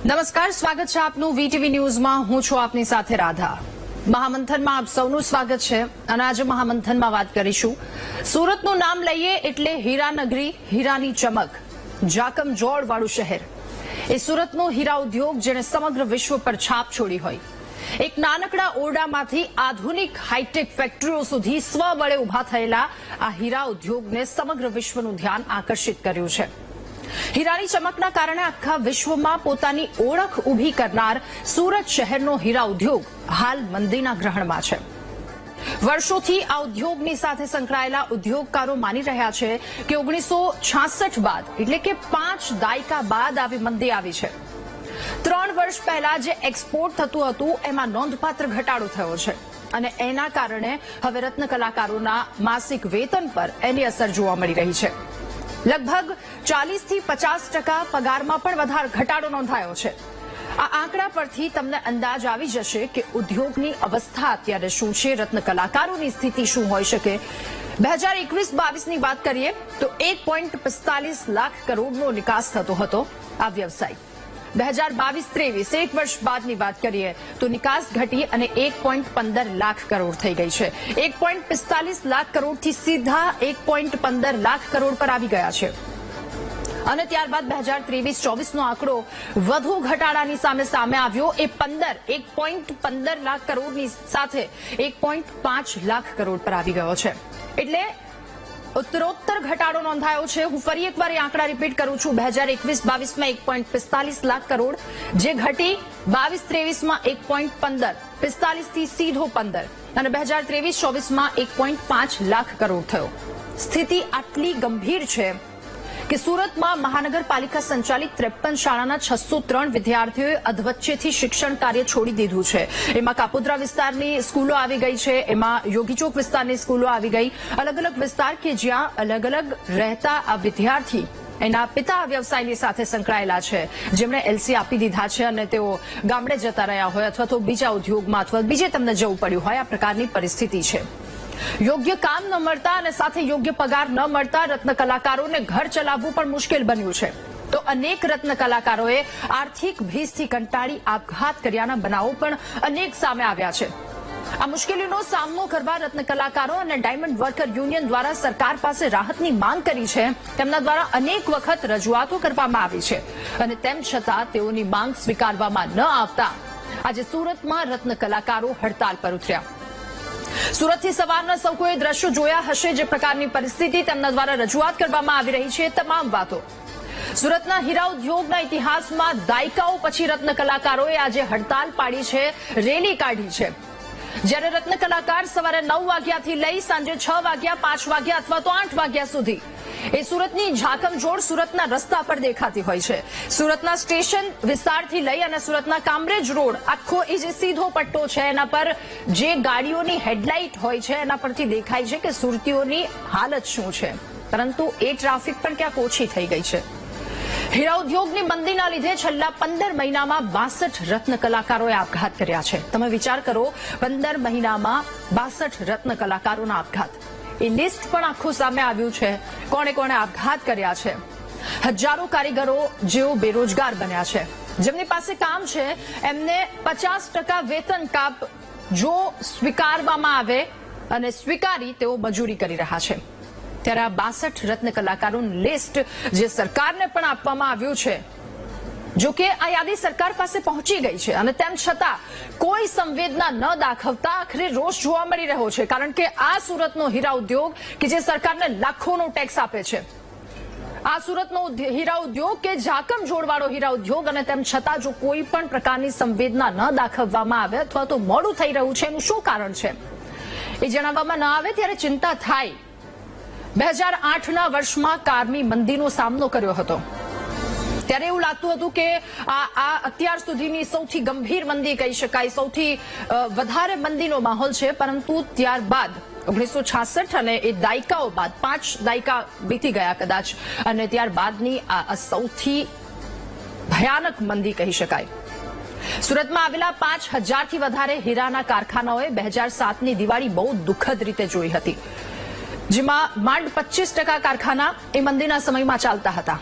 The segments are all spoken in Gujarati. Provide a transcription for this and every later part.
નમસ્કાર, સ્વાગત છે આપનું વીટીવી ન્યૂઝમાં. હું છું આપની સાથે રાધા. મહામંથનમાં આપ સૌનું સ્વાગત છે અને આજે મહામંથનમાં વાત કરીશું. સુરતનું નામ લઈએ એટલે હીરાનગરી, હીરાની ચમક, જાકમજોળ વાળું શહેર. એ સુરતનો હીરા ઉદ્યોગ જેણે સમગ્ર વિશ્વ પર છાપ છોડી હોય. એક નાનકડા ઓરડામાંથી આધુનિક હાઈટેક ફેક્ટરીઓ સુધી સ્વબળે ઉભા થયેલા આ હીરા ઉદ્યોગને સમગ્ર વિશ્વનું ધ્યાન આકર્ષિત કર્યું છે. હીરાની ચમકના કારણે આખા વિશ્વમાં પોતાની ઓળખ ઊભી કરનાર સુરત શહેરનો હીરા ઉદ્યોગ હાલ મંદીના ગ્રહણમાં છે. વર્ષોથી આ ઉદ્યોગની સાથે સંકળાયેલા ઉદ્યોગકારો માની રહ્યા છે કે 1966 બાદ એટલે કે 5 દાયકા બાદ આવી મંદી આવી છે. 3 વર્ષ પહેલા જે એક્સપોર્ટ થતું હતું એમાં નોંધપાત્ર ઘટાડો થયો છે અને એના કારણે હવે રત્ન કલાકારોના માસિક વેતન પર એની અસર જોવા મળી રહી છે. લગભગ 40 થી 50% પગારમાં પણ વધારે ઘટાડો નોંધાયો છે. આ આંકડા પરથી તમને અંદાજ આવી જશે કે ઉદ્યોગની અવસ્થા અત્યારે શું છે, રત્ન કલાકારોની સ્થિતિ શું હોઈ શકે. 2021-22ની વાત કરીએ તો 1.45 લાખ કરોડનો નિકાસ થતો હતો આ વ્યવસાય. 2022-23 એક વર્ષ બાદની વાત કરીએ તો નિકાસ ઘટી અને 1.15 લાખ કરોડ થઈ ગઈ છે. 1.45 લાખ કરોડથી સીધા 1.15 લાખ કરોડ પર આવી ગયા છે અને ત્યારબાદ 2023-24નો આંકડો વધુ ઘટાડાની સામે આવ્યો. એ 1.15 લાખ કરોડની સાથે 1.5 લાખ કરોડ પર આવી ગયો છે. એટલે ઉત્તરોત્તર ઘટાડો નોંધાયો છે. હું ફરી એકવાર આંકડા રિપીટ કરું છું. 2021-22માં 1.45 લાખ કરોડ, જે ઘટી 22-23માં 1.15, 45 થી સીધો 15 અને 2023-24માં 1.5 લાખ કરોડ થયો. સ્થિતિ આટલી ગંભીર છે કે સુરતમાં મહાનગરપાલિકા સંચાલિત 53 શાળાના 603 વિદ્યાર્થીઓએ અધવચ્ચેથી શિક્ષણ કાર્ય છોડી દીધું છે. એમાં કાપોદ્રા વિસ્તારની સ્કૂલો આવી ગઈ છે, એમાં યોગીચોક વિસ્તારની સ્કૂલો આવી ગઈ. અલગ અલગ વિસ્તાર કે જ્યાં અલગ અલગ રહેતા આ વિદ્યાર્થી એના પિતા વ્યવસાયની સાથે સંકળાયેલા છે, જેમણે એલસી આપી દીધા છે અને તેઓ ગામડે જતા રહ્યા હોય અથવા તો બીજા ઉદ્યોગમાં અથવા બીજે તમને જવું પડ્યું હોય, આ પ્રકારની પરિસ્થિતિ છે. યોગ્ય કામ ન મળતા અને સાથે યોગ્ય પગાર ન મળતા રત્ન કલાકારોને ઘર ચલાવવું પણ મુશ્કેલ બન્યું છે. તો અનેક રત્ન કલાકારોએ આર્થિક ભીસથી કંટાળી આપઘાત કર્યાના બનાવો પણ અનેક સામે આવ્યા છે. આ મુશ્કેલીનો સામનો કરવા રત્ન કલાકારો અને ડાયમંડ વર્કર યુનિયન દ્વારા સરકાર પાસે રાહતની માંગ કરી છે. તેમના દ્વારા અનેક વખત રજૂઆતો કરવામાં આવી છે અને તેમ છતાં તેઓની માંગ સ્વીકારવામાં ન આવતા આજે સુરતમાં રત્ન કલાકારો હડતાલ પર ઉતર્યા. સુરતથી સવારના સૌ કોઈ દ્રશ્યો જોયા હશે, જે પ્રકારની પરિસ્થિતિ તેમના દ્વારા રજૂઆત કરવામાં આવી રહી છે. તમામ વાતો સુરતના હીરા ઉદ્યોગના ઇતિહાસમાં દાયકાઓ પછી રત્ન કલાકારોએ આજે હડતાલ પાડી છે, રેલી કાઢી છે. જ્યારે રત્ન કલાકાર સવારે 9 વાગ્યાથી લઈ સાંજે 6 વાગ્યા, 5 વાગ્યા અથવા તો 8 વાગ્યા સુધી એ સુરતની ઝાકમઝોળ સુરતના રસ્તા પર દેખાતી હોય છે. સુરતના સ્ટેશન વિસ્તારથી લઈ અને સુરતના કામરેજ રોડ આખો એ જે સીધો પટ્ટો છે એના પર જે ગાડીઓની હેડલાઇટ હોય છે એના પરથી દેખાય છે કે સુરતીઓની હાલત શું છે. પરંતુ એ ટ્રાફિક પણ ક્યાંક ઓછી થઈ ગઈ છે. હીરા ઉદ્યોગની મંદીના લીધે છેલ્લા 15 મહિનામાં 62 રત્ન કલાકારોએ આપઘાત કર્યા છે. તમે વિચાર કરો, 15 મહિનામાં 62 રત્ન કલાકારોના આપઘાત. એ લિસ્ટ પણ આખું સામે આવ્યું છે, કોણે કોણે આપઘાત કર્યા છે. હજારો કારીગરો જેઓ બેરોજગાર બન્યા છે, જેમની પાસે કામ છે, એમને 50% વેતન કાપ જો સ્વીકારવામાં આવે અને સ્વીકારી તેઓ મજૂરી કરી રહ્યા છે. ત્યારે આ 62 રત્ન કલાકારોનું લિસ્ટ જે સરકારને પણ આપવામાં આવ્યું છે, જો કે આ યાદી સરકાર પાસે પહોંચી ગઈ છે અને તેમ છતાં કોઈ સંવેદના ન દાખવતા આખરે રોષ જોવા મળી રહ્યો છે. કારણ કે આ સુરતનો હીરા ઉદ્યોગ કે જે સરકારને લાખોનો ટેક્સ આપે છે, આ સુરતનો હીરા ઉદ્યોગ કે ઝાકમઝોળવાળો હીરા ઉદ્યોગ, અને તેમ છતાં જો કોઈ પણ પ્રકારની સંવેદના ન દાખવવામાં આવે અથવા તો મોડું થઈ રહ્યું છે, એનું શું કારણ છે એ જણાવવામાં ન આવે ત્યારે ચિંતા થાય. 2008ના વર્ષમાં કારની મંદીનો સામનો કર્યો હતો. ત્યારે એવું લાગતું હતું કે આ અત્યાર સુધીની સૌથી ગંભીર મંદી કહી શકાય, સૌથી વધારે મંદીનો માહોલ છે. પરંતુ ત્યારબાદ 1966 અને એ દાયકાઓ બાદ 5 દાયકા વીતી ગયા કદાચ, અને ત્યારબાદની આ સૌથી ભયાનક મંદી કહી શકાય. સુરતમાં આવેલા 5000થી વધારે હીરાના કારખાનાઓએ 2007ની દિવાળી બહુ દુઃખદ રીતે જોઈ હતી, જેમાં માંડ 25% કારખાના એ મંદીના સમયમાં ચાલતા હતા.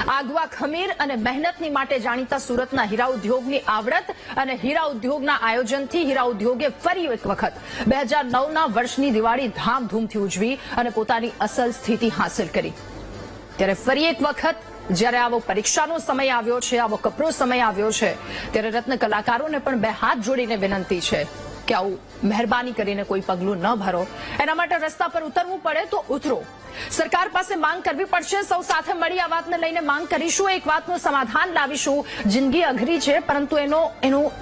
આગવા ખમીર અને મહેનતની માટે જાણીતા સુરતના હીરા ઉદ્યોગની આવડત અને હીરા ઉદ્યોગના આયોજનથી હીરા ઉદ્યોગે ફરી એક વખત 2009ના વર્ષની દિવાળી ધામધૂમથી ઉજવી અને પોતાની અસલ સ્થિતિ હાંસલ કરી. ત્યારે ફરી એક વખત જ્યારે આવો પરીક્ષાનો સમય આવ્યો છે, આવો કપરો સમય આવ્યો છે, ત્યારે રત્ન કલાકારોને પણ બે હાથ જોડીને વિનંતી છે કે આવું મહેરબાની કરીને કોઈ પગલું ન ભરો. એના માટે રસ્તા પર ઉતરવું પડે તો ઉતરો. સરકાર પાસે માંગ કરવી પડશે. સૌ સાથે મળી આ વાતને લઈને માંગ કરીશું, એક વાતનું સમાધાન લાવીશું. જિંદગી અઘરી છે, પરંતુ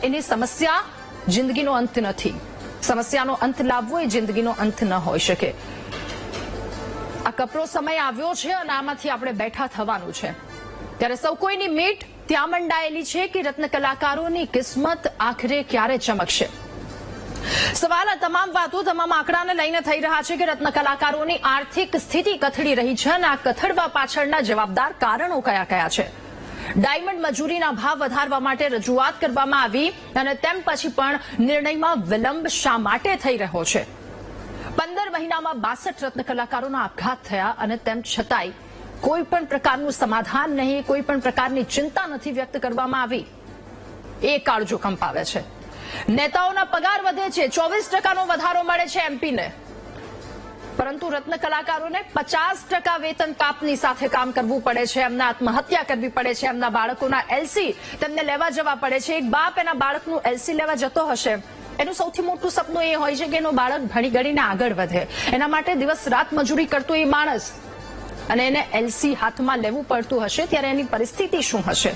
એની સમસ્યા જિંદગીનો અંત નથી. સમસ્યાનો અંત લાવવો એ જિંદગીનો અંત ન હોઈ શકે. આ કપરો સમય આવ્યો છે અને આમાંથી આપણે બેઠા થવાનું છે. ત્યારે સૌ કોઈની મીટ ત્યાં મંડાયેલી છે કે રત્ન કલાકારોની કિસ્મત આખરે ક્યારે ચમકશે. સવાલ આ તમામ વાતો, તમામ આંકડાને લઈને થઈ રહ્યા છે કે રત્ન કલાકારોની આર્થિક સ્થિતિ કથળી રહી છે અને આ કથળવા પાછળના જવાબદાર કારણો કયા કયા છે. ડાયમંડ મજૂરીના ભાવ વધારવા માટે રજૂઆત કરવામાં આવી અને તેમ પછી પણ નિર્ણયમાં વિલંબ શા માટે થઈ રહ્યો છે. 15 મહિનામાં 62 રત્ન કલાકારોના આપઘાત થયા અને તેમ છતાંય કોઈ પણ પ્રકારનું સમાધાન નહીં, કોઈ પણ પ્રકારની ચિંતા નથી વ્યક્ત કરવામાં આવી. એ કાળજો કંપાવે છે. નેતાઓના પગાર વધે છે, 24% વધારો મળે છે એમપીને, પરંતુ રત્ન કલાકારોને 50% વેતન કાપની સાથે કામ કરવું પડે છે. એમને આત્મહત્યા કરવી પડે છે. એમના બાળકોના એલસી તેમને લેવા જવા પડે છે. એક બાપ એના બાળકનું એલસી લેવા જતો હશે, એનું સૌથી મોટું સપનું એ હોય છે કે એનું બાળક ભણી ગણીને આગળ વધે. એના માટે દિવસ રાત મજૂરી કરતો એ માણસ અને એને એલસી હાથમાં લેવું પડતું હશે, ત્યારે એની પરિસ્થિતિ શું હશે.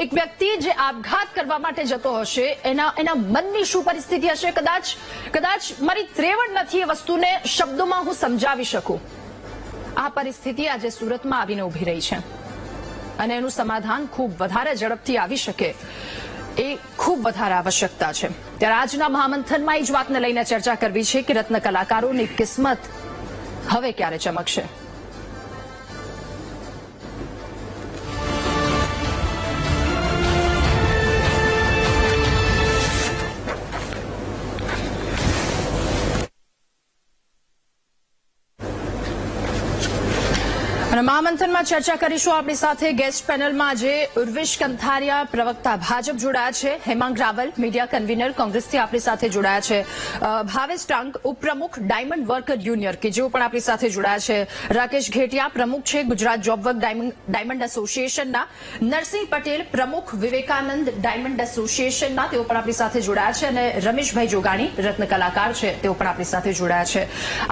એક વ્યક્તિ જે આપઘાત કરવા માટે જતો હશે, એના મનની શું પરિસ્થિતિ હશે. કદાચ મારી ત્રેવડ નથી એ વસ્તુને શબ્દોમાં હું સમજાવી શકું. આ પરિસ્થિતિ આજે સુરતમાં આવીને ઉભી રહી છે અને એનું સમાધાન ખૂબ વધારે ઝડપથી આવી શકે એ ખૂબ વધારે આવશ્યકતા છે. ત્યારે આજના મહામંથનમાં એ જ વાતને લઈને ચર્ચા કરવી છે કે રત્ન કલાકારોની કિસ્મત હવે ક્યારે ચમકશે. અને મહામંથનમાં ચર્ચા કરીશું. આપણી સાથે ગેસ્ટ પેનલમાં આજે ઉર્વિશ કંથારિયા, પ્રવક્તા ભાજપ જોડાયા છે. હેમાંગ રાવલ, મીડિયા કન્વીનર કોંગ્રેસથી આપણી સાથે જોડાયા છે. ભાવેશ ટાંક, ઉપપ્રમુખ ડાયમંડ વર્કર યુનિયન કે જેઓ પણ આપણી સાથે જોડાયા છે. રાકેશ ઘેટિયા, પ્રમુખ છે ગુજરાત જોબ વર્ક ડાયમંડ એસોસિએશનના. નરસિંહ પટેલ, પ્રમુખ વિવેકાનંદ ડાયમંડ એસોસિએશનના, તેઓ પણ આપણી સાથે જોડાયા છે. અને રમેશભાઈ જોગાણી, રત્ન કલાકાર છે, તેઓ પણ આપણી સાથે જોડાયા છે.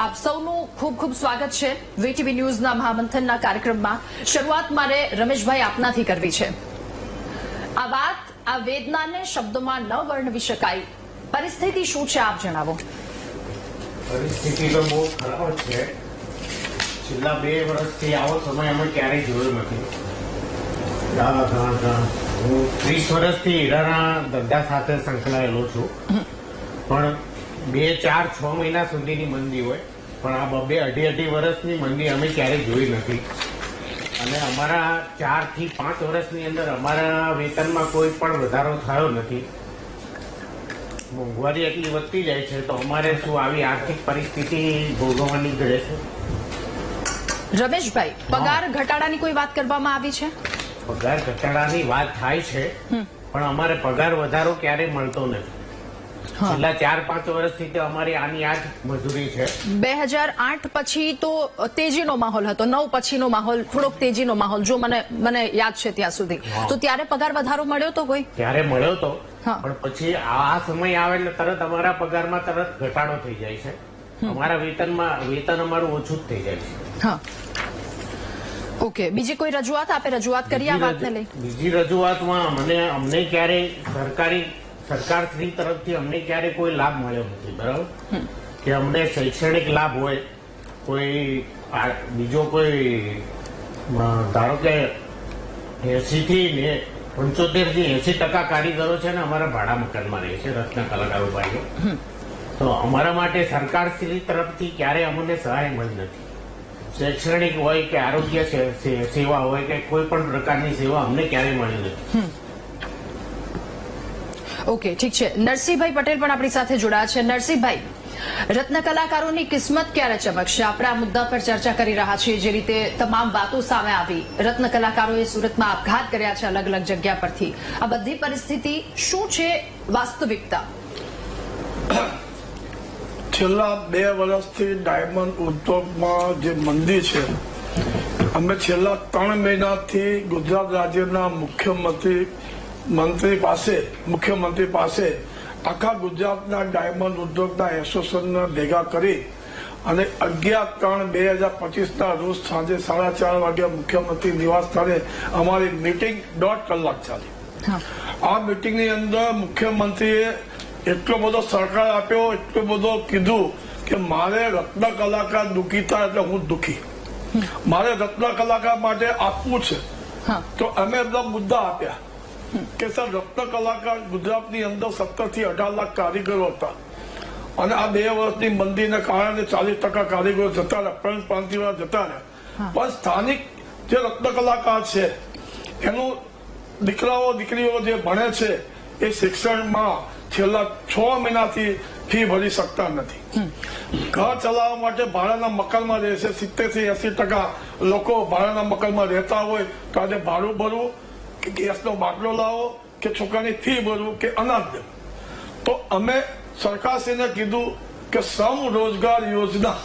આપ સૌનું ખૂબ ખૂબ સ્વાગત છે વીટીવી ન્યૂઝના મહામંથનના કાર્યક્રમમાં. શરૂઆત મારે રમેશભાઈ આપનાથી કરવી છે. આ વાત, આ વેદનાને શબ્દોમાં ન વર્ણવી શકાય. પરિસ્થિતિ શું છે આપ જણાવો. પરિસ્થિતિ તો બહુ ખરાબ છે. છેલ્લા 2 વર્ષથી આવો સમય અમે ક્યારેય જોયો નથી. હું 30 વર્ષથી હીરાના ધંધા સાથે સંકળાયેલો છું, પણ 2, 4, 6 મહિના સુધીની મંદી હોય, પણ આ 2-2.5 વર્ષની મંદી અમે ક્યારેય જોઈ નથી. અને અમારા 4 થી 5 વર્ષની અંદર અમારા વેતનમાં કોઈ પણ વધારો થયો નથી. મોંઘવારી એટલી વધતી જાય છે, તો અમારે શું આવી આર્થિક પરિસ્થિતિ ભોગવવાની રહે છે. રમેશભાઈ, પગાર ઘટાડાની કોઈ વાત કરવામાં આવી છે? પગાર ઘટાડાની વાત થાય છે, પણ અમારે પગાર વધારો ક્યારેય મળતો નથી. છેલ્લા 4-5 વર્ષથી તો અમારી આની આ જ મજૂરી છે. 2008 પછી તો તેજીનો માહોલ હતો, 9 પછીનો માહોલ, થોડોક તેજીનો માહોલ, જો મને યાદ છે ત્યાં સુધી. તો ત્યારે પગાર વધારો મળ્યો તો કોઈ? ત્યારે મળ્યો તો, પણ પછી આ સમય આવે એટલે તરત અમારા પગારમાં તરત ઘટાડો થઈ જાય છે. અમારા વેતન અમારું ઓછું જ થઈ જાય છે. હા, ઓકે. બીજી કોઈ રજૂઆત આપે રજૂઆત કરી આ વાતને લઈ? બીજી રજૂઆતમાં અમને ક્યારે સરકારશ્રી તરફથી અમને ક્યારે કોઈ લાભ મળ્યો નથી. બરાબર, કે અમને શૈક્ષણિક લાભ હોય, કોઈ બીજો કોઈ, ધારો કે 80 થી 80% કારીગરો છે ને અમારા ભાડા મકાનમાં રહે છે, રત્ન કલાકારો ભાઈઓ. તો અમારા માટે સરકારશ્રી તરફથી ક્યારે અમને સહાય મળી નથી. શૈક્ષણિક હોય કે આરોગ્ય સેવા હોય કે કોઈ પણ પ્રકારની સેવા અમને ક્યારેય મળી નથી. ઓકે, ઠીક છે. નરસિંહભાઈ પટેલ પણ આપણી સાથે જોડાયા છે. નરસિંહભાઈ, રત્ન કલાકારોની કિસ્મત ક્યારે ચમકશે? આપણે આ મુદ્દા પર ચર્ચા કરી રહ્યા છીએ. જે રીતે તમામ વાતો સામે આવી, રત્ન કલાકારોએ સુરતમાં આપઘાત કર્યા છે અલગ અલગ જગ્યા પરથી. આ બધી પરિસ્થિતિ શું છે વાસ્તવિકતા? છેલ્લા 2 વર્ષથી ડાયમંડ ઉદ્યોગમાં જે મંદી છે, અમે છેલ્લા 3 મહિનાથી ગુજરાત રાજ્યના મુખ્યમંત્રી પાસે આખા ગુજરાતના ડાયમંડ ઉદ્યોગના એસોસિએશનને ભેગા કરી અને 11/3/2025 રોજ સાંજે 4:30 વાગે મુખ્યમંત્રી નિવાસ સ્થાને અમારી મીટિંગ 1.5 કલાક ચાલી. આ મીટિંગની અંદર મુખ્યમંત્રીએ એટલો બધો સહકાર આપ્યો, એટલો બધો કીધું કે મારે રત્ન કલાકાર દુઃખી થાય એટલે હું દુઃખી, મારે રત્ન કલાકાર માટે આપવું છે. તો અમે બધા મુદ્દા આપ્યા કે સર, રત્ન કલાકાર ગુજરાતની અંદર 17 થી 18 લાખ કારીગરો હતા અને આ 2 વર્ષની મંદીને કારણે 40% કારીગરો જતા રહ્યા, પરંતુ પ્રાંતિવાળા જતા રહ્યા. પણ સ્થાનિક જે રત્ન કલાકાર છે એનું દીકરાઓ દીકરીઓ જે ભણે છે એ શિક્ષણમાં છેલ્લા 6 મહિનાથી ફી ભરી શકતા નથી. ઘર ચલાવવા માટે ભાડાના મકાનમાં રહે છે. 70 થી 80% લોકો ભાડાના મકાનમાં રહેતા હોય તો આજે ભાડું ભરવું કે ગેસનો બાટલો લાવો કે છોકરાની ફી ભરવું કે અનાજ દેવું. તો અમે સરકારશ્રીને કીધું કે શ્રમ રોજગાર યોજના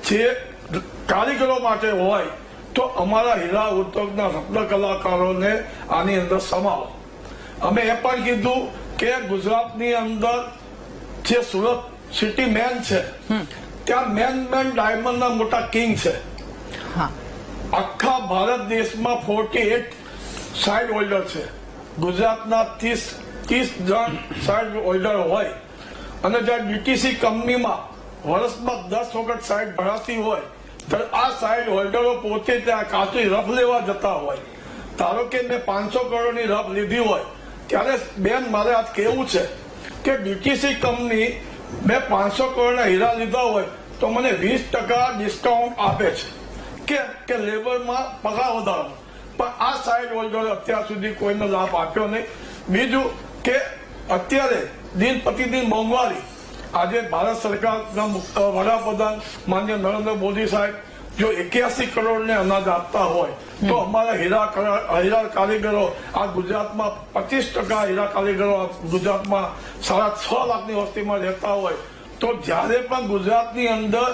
જે કારીગરો માટે હોય તો અમારા હીરા ઉદ્યોગના રત્ન કલાકારોને આની અંદર સમાવો. અમે એ પણ કીધું કે ગુજરાતની અંદર જે સુરત સિટી મેન છે ત્યાં મેન ડાયમંડના મોટા કિંગ છે. આખા ભારત દેશમાં 48 સાઇડ હોલ્ડર છે. ગુજરાતના 30 જણ સાઇડ હોલ્ડર હોય અને જ્યારે ડીટીસી કંપનીમાં વર્ષમાં 10 વખત સાઇડ ભરાતી હોય તો આ સાઇડ હોલ્ડરો પોતે ત્યાં કાચી રફ લેવા જતા હોય. ધારો કે મેં 500 કરોડની રફ લીધી હોય ત્યારે બેન મારે આજ કેવું છે કે ડીટીસી કંપની મેં 500 કરોડના હીરા લીધા હોય તો મને 20% ડિસ્કાઉન્ટ આપે છે કે લેબરમાં પગાર વધારો. પણ આ સાઇડ હોલ્ડરે અત્યાર સુધી કોઈને લાભ આપ્યો નહીં. બીજું કે અત્યારે દિન પ્રતિદિન મોંઘવારી, આજે ભારત સરકારના વડાપ્રધાન માનનીય નરેન્દ્ર મોદી સાહેબ જો 81 કરોડને અનાજ આપતા હોય તો અમારા હીરા કારીગરો આ ગુજરાતમાં 25% હીરા કારીગરો ગુજરાતમાં 6.5 લાખની વસ્તીમાં રહેતા હોય તો જ્યારે પણ ગુજરાતની અંદર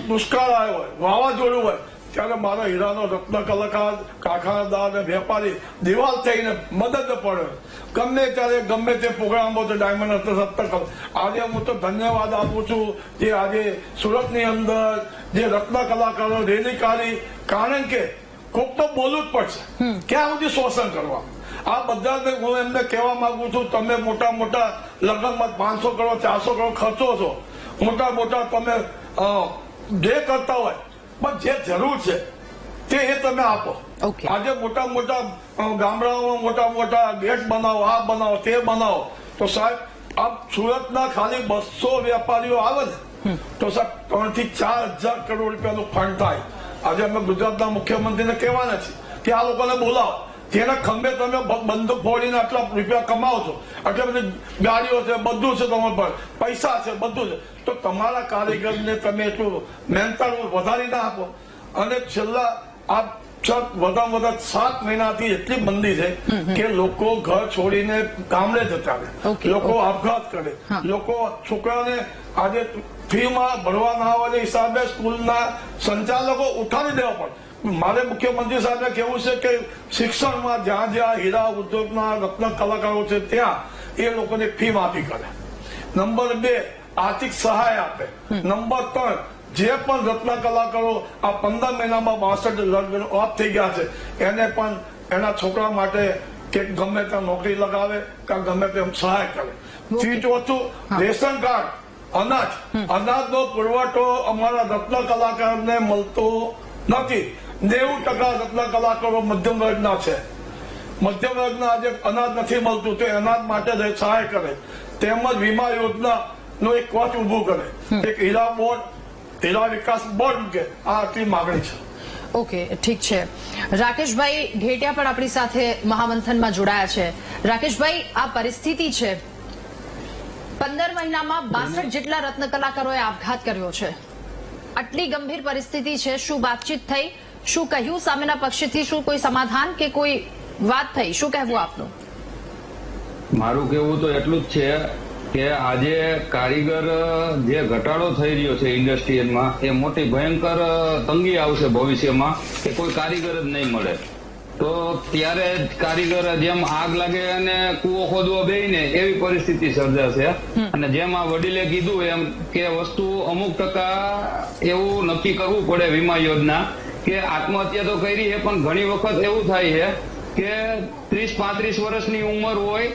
દુષ્કાળ આવ્યો હોય, વાવાઝોડું હોય ત્યારે મારા હીરાનો રત્ન કલાકાર, કારખાનાદાર અને વેપારી દિવાલ થઈને મદદ પડે. ગમે ત્યારે ગમે તે પ્રોગ્રામો તો ડાયમંડ રત્ન. આજે હું તો ધન્યવાદ આપું છું જે આજે સુરતની અંદર જે રત્ન કલાકારો રેલી કાઢી, કારણ કે કોક તો બોલવું જ પડશે. ક્યાં સુધી શોષણ કરવા? આ બધાને હું એમને કહેવા માંગુ છું, તમે મોટા લગ્નમાં 500 કરોડ 400 કરોડ ખર્ચો છો, મોટા તમે જે કરતા હોય, પણ જે જરૂર છે તે એ તમે આપો. આજે મોટા ગામડાઓમાં મોટા ગેટ બનાવો, આ બનાવો, તે બનાવો. તો સાહેબ આ સુરતના ખાલી 200 વેપારીઓ આવે ને તો સાહેબ 3 થી 4 હજાર કરોડ રૂપિયાનું ફંડ થાય. આજે અમે ગુજરાતના મુખ્યમંત્રીને કહેવાના છીએ કે આ લોકોને બોલાવો, તેના ખંભે તમે બંદૂક ફોડીને આટલા રૂપિયા કમાવો છો, આટલી બધી ગાડીઓ છે, બધું છે, તમારા પર પૈસા છે, બધું છે, તો તમારા કારીગરને તમે એટલું મહેનતાણું વધારી ના આપો. અને છેલ્લા આ વધારે 7 મહિનાથી એટલી મંદી છે કે લોકો ઘર છોડીને ગામડે જતા રહે, લોકો આપઘાત કરે, લોકો છોકરાને આજે ફીમાં ભરવા ના આવવાના હિસાબે સ્કૂલના સંચાલકો ઉઠાવી દેવા પડે. મારે મુખ્યમંત્રી સાહેબને કહેવું છે કે શિક્ષણમાં જ્યાં હીરા ઉદ્યોગના રત્ન કલાકારો છે ત્યાં એ લોકોને ફી માફી કરે. નંબર 2 આર્થિક સહાય આપે. નંબર 3 જે પણ રત્ન કલાકારો આ 15 મહિનામાં 62 ઓફ થઈ ગયા છે એને પણ એના છોકરા માટે કે ગમે ત્યાં નોકરી લગાવે કે ગમે તેમ સહાય કરે. ચોથું રેશન કાર્ડ, અનાજનો પુરવઠો અમારા રત્ન કલાકારને મળતો નથી. 90% રત્ન કલાકારો મધ્યમ વર્ગના છે. મધ્યમ વર્ગના આજે અનાજ નથી મળતું તો અનાજ માટે સહાય કરે. તેમજ વીમા યોજના નો એક કોચ ઉભું કરે, એક હીરા વિકાસ બોર્ડ મૂકે. આ આટલી માગણી છે. ઓકે, ઠીક છે. રાકેશભાઈ ઘેટિયા પણ આપણી સાથે મહામંથનમાં જોડાયા છે. રાકેશભાઈ, આ પરિસ્થિતિ છે, 15 મહિનામાં 62 જેટલા રત્ન કલાકારોએ આપઘાત કર્યો છે. આટલી ગંભીર પરિસ્થિતિ છે. શું વાતચીત થઈ? શું કહ્યું સામેના પક્ષથી? શું કોઈ સમાધાન કે કોઈ વાત થઈ? શું કહેવું આપનું? મારું કહેવું તો એટલું જ છે કે આજે કારીગર જે ઘટાડો થઈ રહ્યો છે ઇન્ડસ્ટ્રીયલમાં, એ મોટી ભયંકર તંગી આવશે ભવિષ્યમાં કે કોઈ કારીગર જ નહીં મળે. તો ત્યારે કારીગર જેમ આગ લાગે અને કૂવો ખોદવો બેહીને એવી પરિસ્થિતિ સર્જાશે. અને જેમ આ વડીલે કીધું એમ કે વસ્તુ અમુક ટકા એવું નક્કી કરવું પડે વીમા યોજના કે આત્મહત્યા તો કરી છે, પણ ઘણી વખત એવું થાય છે કે 30-35 વર્ષની ઉંમર હોય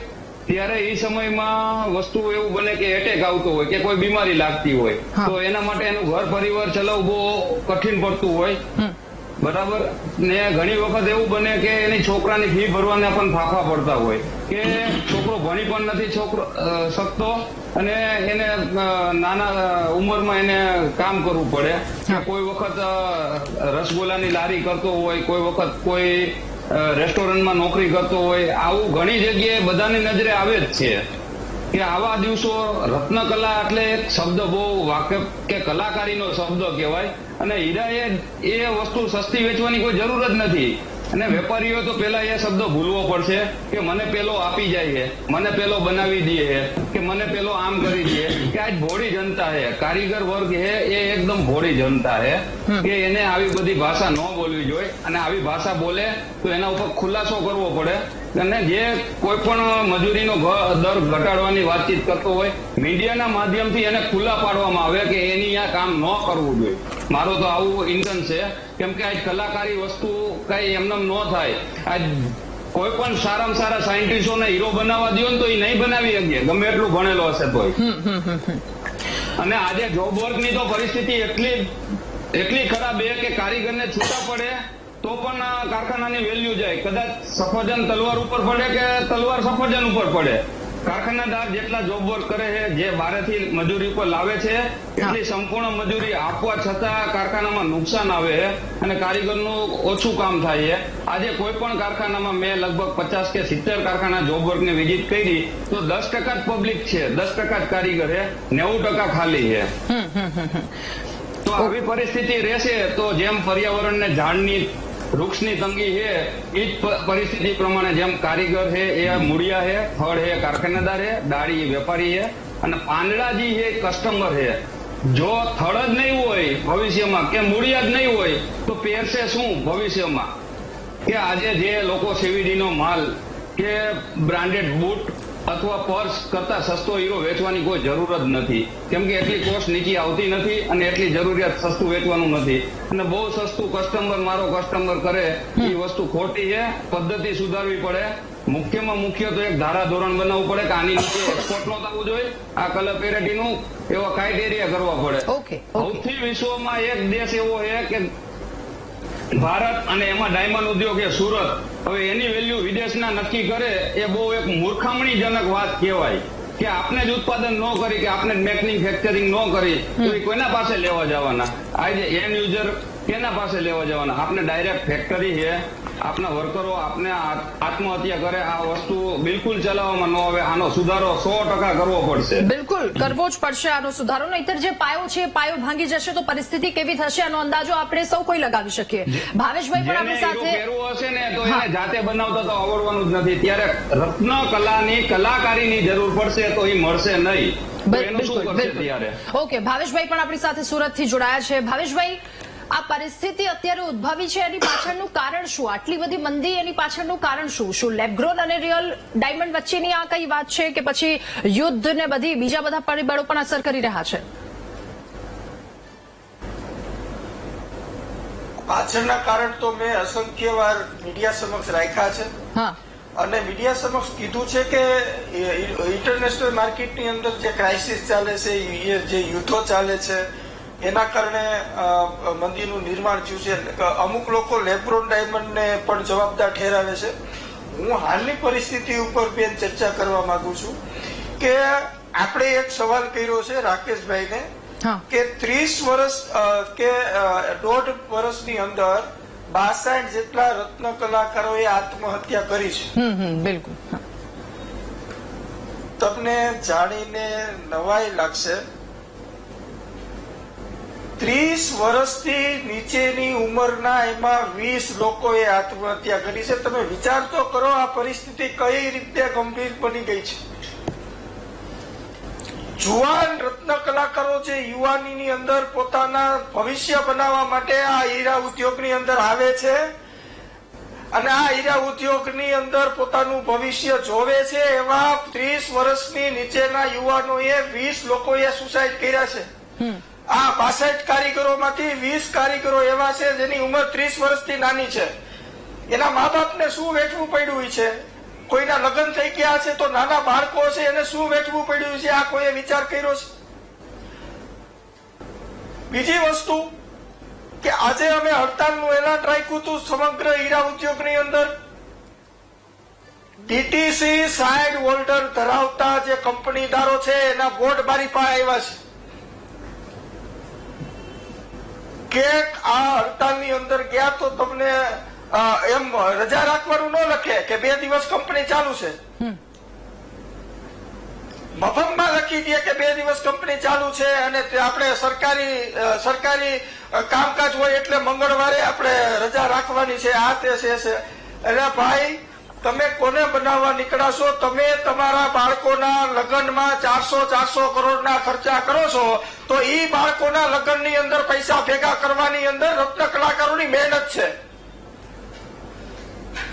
ત્યારે એ સમયમાં વસ્તુ એવું બને કે એટેક આવતો હોય કે કોઈ બીમારી લાગતી હોય, તો એના માટે એનું ઘર પરિવાર ચલાવવું બહુ કઠિન પડતું હોય. બરાબર. ને ઘણી વખત એવું બને કે એની છોકરાની ફી ભરવાના પણ ફાફા પડતા હોય કે છોકરો ભણી પણ નથી શકતો અને એને નાના ઉંમરમાં એને કામ કરવું પડે. કોઈ વખત રસગુલ્લાની લારી કરતો હોય, કોઈ વખત કોઈ રેસ્ટોરન્ટમાં નોકરી કરતો હોય. આવું ઘણી જગ્યાએ બધાની નજરે આવે જ છે કે આવા દિવસો રત્નકલા એટલે એક શબ્દ બહુ વાકેફ કે કલાકારીનો શબ્દ કહેવાય. અને હીરા એ વસ્તુ સસ્તી વેચવાની કોઈ જરૂર જ નથી. અને વેપારીઓ તો પેલા એ શબ્દ ભૂલવો પડશે કે મને પેલો આપી જાય છે, મને પેલો બનાવી દે છે, કે મને પેલો આમ કરી દે. કે આજ ભોળી જનતા છે, કારીગર વર્ગ છે એ એકદમ ભોળી જનતા છે કે એને આવી બધી ભાષા ન બોલવી જોઈએ. અને આવી ભાષા બોલે તો એના ઉપર ખુલાસો કરવો પડે. અને જે કોઈ પણ મજૂરીનો દર ઘટાડવાની વાતચીત કરતો હોય, મીડિયાના માધ્યમથી એને ખુલ્લા પાડવામાં આવે કે એની આ કામ ન કરવું જોઈએ. મારો તો આવું ઇન્ટન છે. કેમ કે આજ કલાકારી વસ્તુ કઈ એમનેમ ન થાય. આજ કોઈ પણ સારામાં સારા સાયન્ટિસ્ટોને હીરો બનાવવા દો ને તો એ નહીં બનાવી શકે, ગમે એટલું ભણેલો હશે તોય. અને આજે જોબ વર્કની તો પરિસ્થિતિ એટલી ખરાબ છે કે કારીગરને છૂટા પડે તો પણ કારખાનાની વેલ્યુ જાય. કદાચ સફરજન તલવાર ઉપર પડે કે તલવાર સફરજન ઉપર પડે. કારખાનાદાર જેટલા જોબ વર્ક કરે છે, જે બહારથી મજૂરી ઉપર લાવે છે, એટલી સંપૂર્ણ મજૂરી આપવા છતાં કારખાનામાં નુકસાન આવે છે અને કારીગરનું ઓછું કામ થાય છે. આજે કોઈ પણ કારખાનામાં મેં લગભગ 50 કે 70 કારખાના જોબ વર્કની વિઝિટ કરી તો 10% જ પબ્લિક છે, 10% જ કારીગર છે, 90% ખાલી છે. તો આવી પરિસ્થિતિ રહેશે તો જેમ પર્યાવરણને ઝાડની વૃક્ષની તંગી છે એ જ પરિસ્થિતિ પ્રમાણે જેમ કારીગર છે એ મૂળિયા છે, ફળ છે કારખાનેદાર છે, ડાળી વેપારી છે અને પાંદડાજી છે કસ્ટમર છે. જો થળ જ નહીં હોય ભવિષ્યમાં કે મૂળિયા જ નહીં હોય તો પહેરશે શું ભવિષ્યમાં? કે આજે જે લોકો સીવીડીનો માલ કે બ્રાન્ડેડ બૂટ અથવા પર્સ કરતા સસ્તો હીરો વેચવાની કોઈ જરૂર જ નથી. કેમ કે એટલી કોસ્ટ નીચી આવતી નથી અને એટલી જરૂરિયાત સસ્તું વેચવાનું નથી. અને બહુ સસ્તું મારો કસ્ટમર કરે એ વસ્તુ ખોટી છે. પદ્ધતિ સુધારવી પડે. મુખ્યમાં મુખ્ય તો એક ધારાધોરણ બનાવવું પડે કે આની નીચે એક્સપોર્ટ નો થવું જોઈએ, આ કલર પેરેટીનું એવા ક્રાઇટેરિયા કરવા પડે. સૌથી વિશ્વમાં એક દેશ એવો છે કે ભારત, અને એમાં ડાયમંડ ઉદ્યોગ એ સુરત. હવે એની વેલ્યુ વિદેશના નક્કી કરે એ બહુ એક મૂર્ખામણીજનક વાત કહેવાય કે આપણે જ ઉત્પાદન ન કરી, કે આપણે જ મેન્યુફેક્ચરિંગ ન કરી તો એ કોઈના પાસે લેવા જવાના? આજે એન્ડ યુઝર કેના પાસે લેવા જવાના? આપણે ડાયરેક્ટ ફેક્ટરી છે, આપણા વર્કરો આપણે આત્મહત્યા કરે. આ વસ્તુ બિલકુલ ચલાવવામાં ન આવે. આનો સુધારો 100% કરવો પડશે. બિલકુલ કરવો જ પડશે આનો સુધારો, નહીતર જે પાયો છે એ પાયો ભાંગી જશે તો પરિસ્થિતિ કેવી થશે આનો અંદાજો આપણે સૌ કોઈ લગાવી શકીએ. ભાવેશભાઈ પણ આપણી સાથે પહેરવું હશે ને તો એને જાતે બનાવતા તો આવડવાનું જ નથી. ત્યારે રત્ન કલાની કલાકારીની જરૂર પડશે તો એ મળશે નહીં. ઓકે, ભાવેશભાઈ પણ આપણી સાથે સુરતથી જોડાયા છે. ભાવેશભાઈ, આ પરિસ્થિતિ અત્યારે ઉદ્ભવી છે એની પાછળનું કારણ શું? આટલી બધી મંદી એની પાછળનું કારણ શું? શું લેબગ્રોન અને રિયલ ડાયમંડ વચ્ચેની આ કઈ વાત છે કે પછી યુદ્ધ ને બધી બીજા બધા પરિબળો પણ અસર કરી રહ્યા છે? પાછળના કારણ તો મેં અસંખ્ય વાર મીડિયા સમક્ષ રાખ્યા છે. હા, અને મીડિયા સમક્ષ કીધું છે કે ઇન્ટરનેશનલ માર્કેટની અંદર જે ક્રાઇસિસ ચાલે છે, જે યુદ્ધો ચાલે છે, એના કારણે મંદીનું નિર્માણ થયું છે. અમુક લોકો લેબ્રોન ડાયમંડને પણ જવાબદાર ઠેરાવે છે. હું હાલની પરિસ્થિતિ ઉપર બેન ચર્ચા કરવા માંગુ છું કે આપણે એક સવાલ કર્યો છે રાકેશભાઈને કે 30 વર્ષ કે 1.5 વર્ષની અંદર 62 જેટલા રત્ન કલાકારોએ આત્મહત્યા કરી છે. બિલકુલ. તમને જાણીને નવાઈ લાગશે, 30 વર્ષથી નીચેની ઉંમરના એમાં 20 લોકોએ આત્મહત્યા કરી છે. તમે વિચાર તો કરો આ પરિસ્થિતિ કઈ રીતે ગંભીર બની ગઈ છે. જુવાન રત્ન કલાકારો જે યુવાનીની અંદર પોતાના ભવિષ્ય બનાવવા માટે આ હીરા ઉદ્યોગની અંદર આવે છે અને આ હીરા ઉદ્યોગની અંદર પોતાનું ભવિષ્ય જોવે છે, એવા 30 વર્ષની નીચેના યુવાનોએ 20 લોકોએ સુસાઇડ કર્યા છે. આ 62 કારીગરોમાંથી 20 કારીગરો એવા છે જેની ઉંમર 30 વર્ષથી નાની છે. એના મા બાપને શું વેઠવું પડ્યું છે? કોઈના લગ્ન થઈ ગયા છે તો નાના બાળકો છે એને શું વેઠવું પડ્યું છે? આ કોઈએ વિચાર કર્યો છે? બીજી વસ્તુ કે આજે અમે હડતાલનું એલાન રાખ્યું હતું સમગ્ર હીરા ઉદ્યોગની અંદર. ડીટીસી સાઇડ હોલ્ડર ધરાવતા જે કંપનીદારો છે એના બોર્ડ મારી પાસે આવ્યા છે કે આ હડતાલની અંદર ગયા તો તમને એમ રજા રાખવાનું ન લખે કે 2 દિવસ કંપની ચાલુ છે, મફતમાં લખી દે કે 2 દિવસ કંપની ચાલુ છે અને આપણે સરકારી કામકાજ હોય એટલે મંગળવારે આપણે રજા રાખવાની છે. આ તે છે. અરે ભાઈ, તમે કોને બનાવવા નીકળાશો? તમે તમારા બાળકોના લગ્નમાં 400 કરોડના ખર્ચા કરો છો તો એ બાળકોના લગ્નની અંદર પૈસા ભેગા કરવાની અંદર રત્ન કલાકારોની મહેનત છે.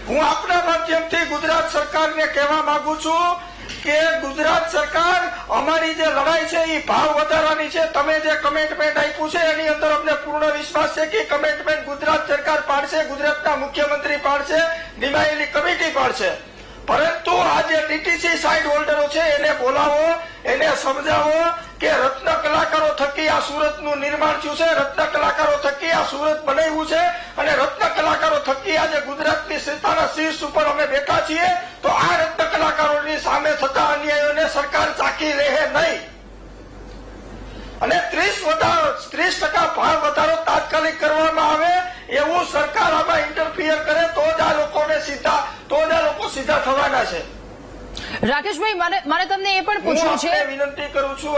હું આપના માધ્યમથી ગુજરાત સરકારને કહેવા માંગુ છું કે ગુજરાત સરકાર, અમારી જે લડાઈ છે એ ભાવ વધારાની છે. તમે જે કમિટમેન્ટ આપ્યું છે એની અંદર અમને પૂર્ણ વિશ્વાસ છે કે કમિટમેન્ટ ગુજરાત સરકાર પાડશે, ગુજરાતના મુખ્યમંત્રી પાડશે, નિમાયેલી કમિટી પાડશે. પરંતુ આ જે ડીટીસી સાઇડ હોલ્ડરો છે એને બોલાવો, એને સમજાવો કે રત્ન કલાકારો થકી આ સુરતનું નિર્માણ થયું છે, રત્ન કલાકારો થકી આ સુરત બનાવ્યું છે અને રત્ન કલાકારો થકી આજે ગુજરાતની સત્તાના શીર્ષ ઉપર અમે બેઠા છીએ. તો આ રત્ન કલાકારોની સામે થતા અન્યાયોને સરકાર ચાકી રહે નહીં અને 30% ભાવ વધારો તાત્કાલિક કરવામાં આવે એવું સરકાર આમાં ઇન્ટરફિયર કરે તો જ આ લોકો સીધા થવાના છે. રાકેશભાઈ, મને તમને એ પણ પૂછવું છે, વિનંતી કરું છું,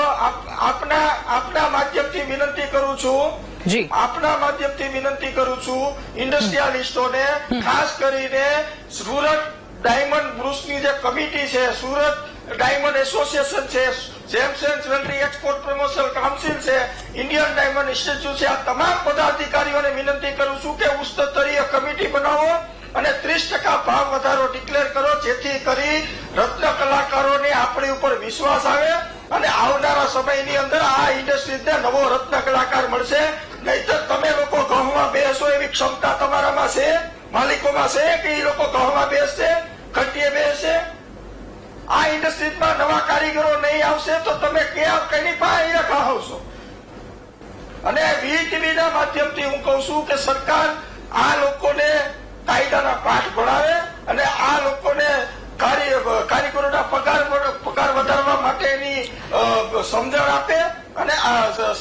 આપના માધ્યમથી વિનંતી કરું છું જી, આપના માધ્યમથી વિનંતી કરું છું ઇન્ડસ્ટ્રીયાલિસ્ટોને, ખાસ કરીને સુરત ડાયમંડ બ્રુસની જે કમિટી છે, સુરત ડાયમંડ એસોસિએશન છે, gems and jewellery export promotion council છે, ઇન્ડિયન ડાયમંડ ઇન્સ્ટિટ્યૂટ છે, આ તમામ પદાધિકારીઓને વિનંતી કરું છું કે ઉચ્ચ સ્તરીય કમિટી બનાવો અને 30% ભાવ વધારો ડિક્લેર કરો, જેથી કરી રત્ન કલાકારોને આપણી ઉપર વિશ્વાસ આવે અને આવનારા સમયની અંદર આ ઇન્ડસ્ટ્રીને નવો રત્ન કલાકાર મળશે. નહીતર તમે લોકો ઘઉંમાં બેસો એવી ક્ષમતા તમારામાં છે, માલિકોમાં છે કે એ લોકો ઘઉંમાં બેસશે, ઘંટીએ બેસશે? આ ઇન્ડસ્ટ્રીમાં નવા કારીગરો નહીં આવશે તો તમે કેની પાસે કહાવશો? અને વીટીવીના માધ્યમથી હું કહું છું કે સરકાર આ લોકોને કાયદાના પાઠ ભણાવે અને આ લોકોને કારીગરોના પગાર વધારવા માટેની સમજણ આપે. અને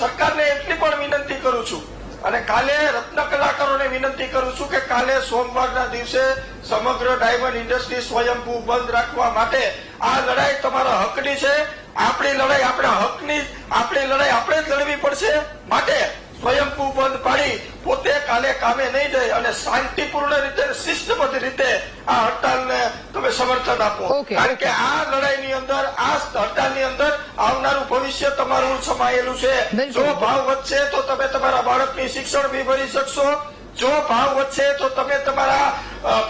સરકારને એટલી પણ વિનંતી કરું છું અને કાલે રત્ન કલાકારોને વિનંતી કરું છું કે કાલે સોમવારના દિવસે સમગ્ર ડાયમંડ ઇન્ડસ્ટ્રી સ્વયંભૂ બંધ રાખવા માટે આ લડાઈ તમારા હકની છે. આપણી લડાઈ આપણા હકની, આપણી લડાઈ આપણે જ લડવી પડશે. માટે સ્વયંભૂ બંધ પાડી પોતે કાલે કામે નહીં જાય અને શાંતિપૂર્ણ રીતે, શિસ્તબદ્ધ રીતે આ હડતાલને તમે સમર્થન આપો. કારણ કે આ લડાઈની અંદર, આ હડતાલની અંદર આવનારું ભવિષ્ય તમારું સમાયેલું છે. જો ભાવ વધશે તો તમે તમારા બાળકની શિક્ષણ ફી ભરી શકશો, જો ભાવ વધશે તો તમે તમારા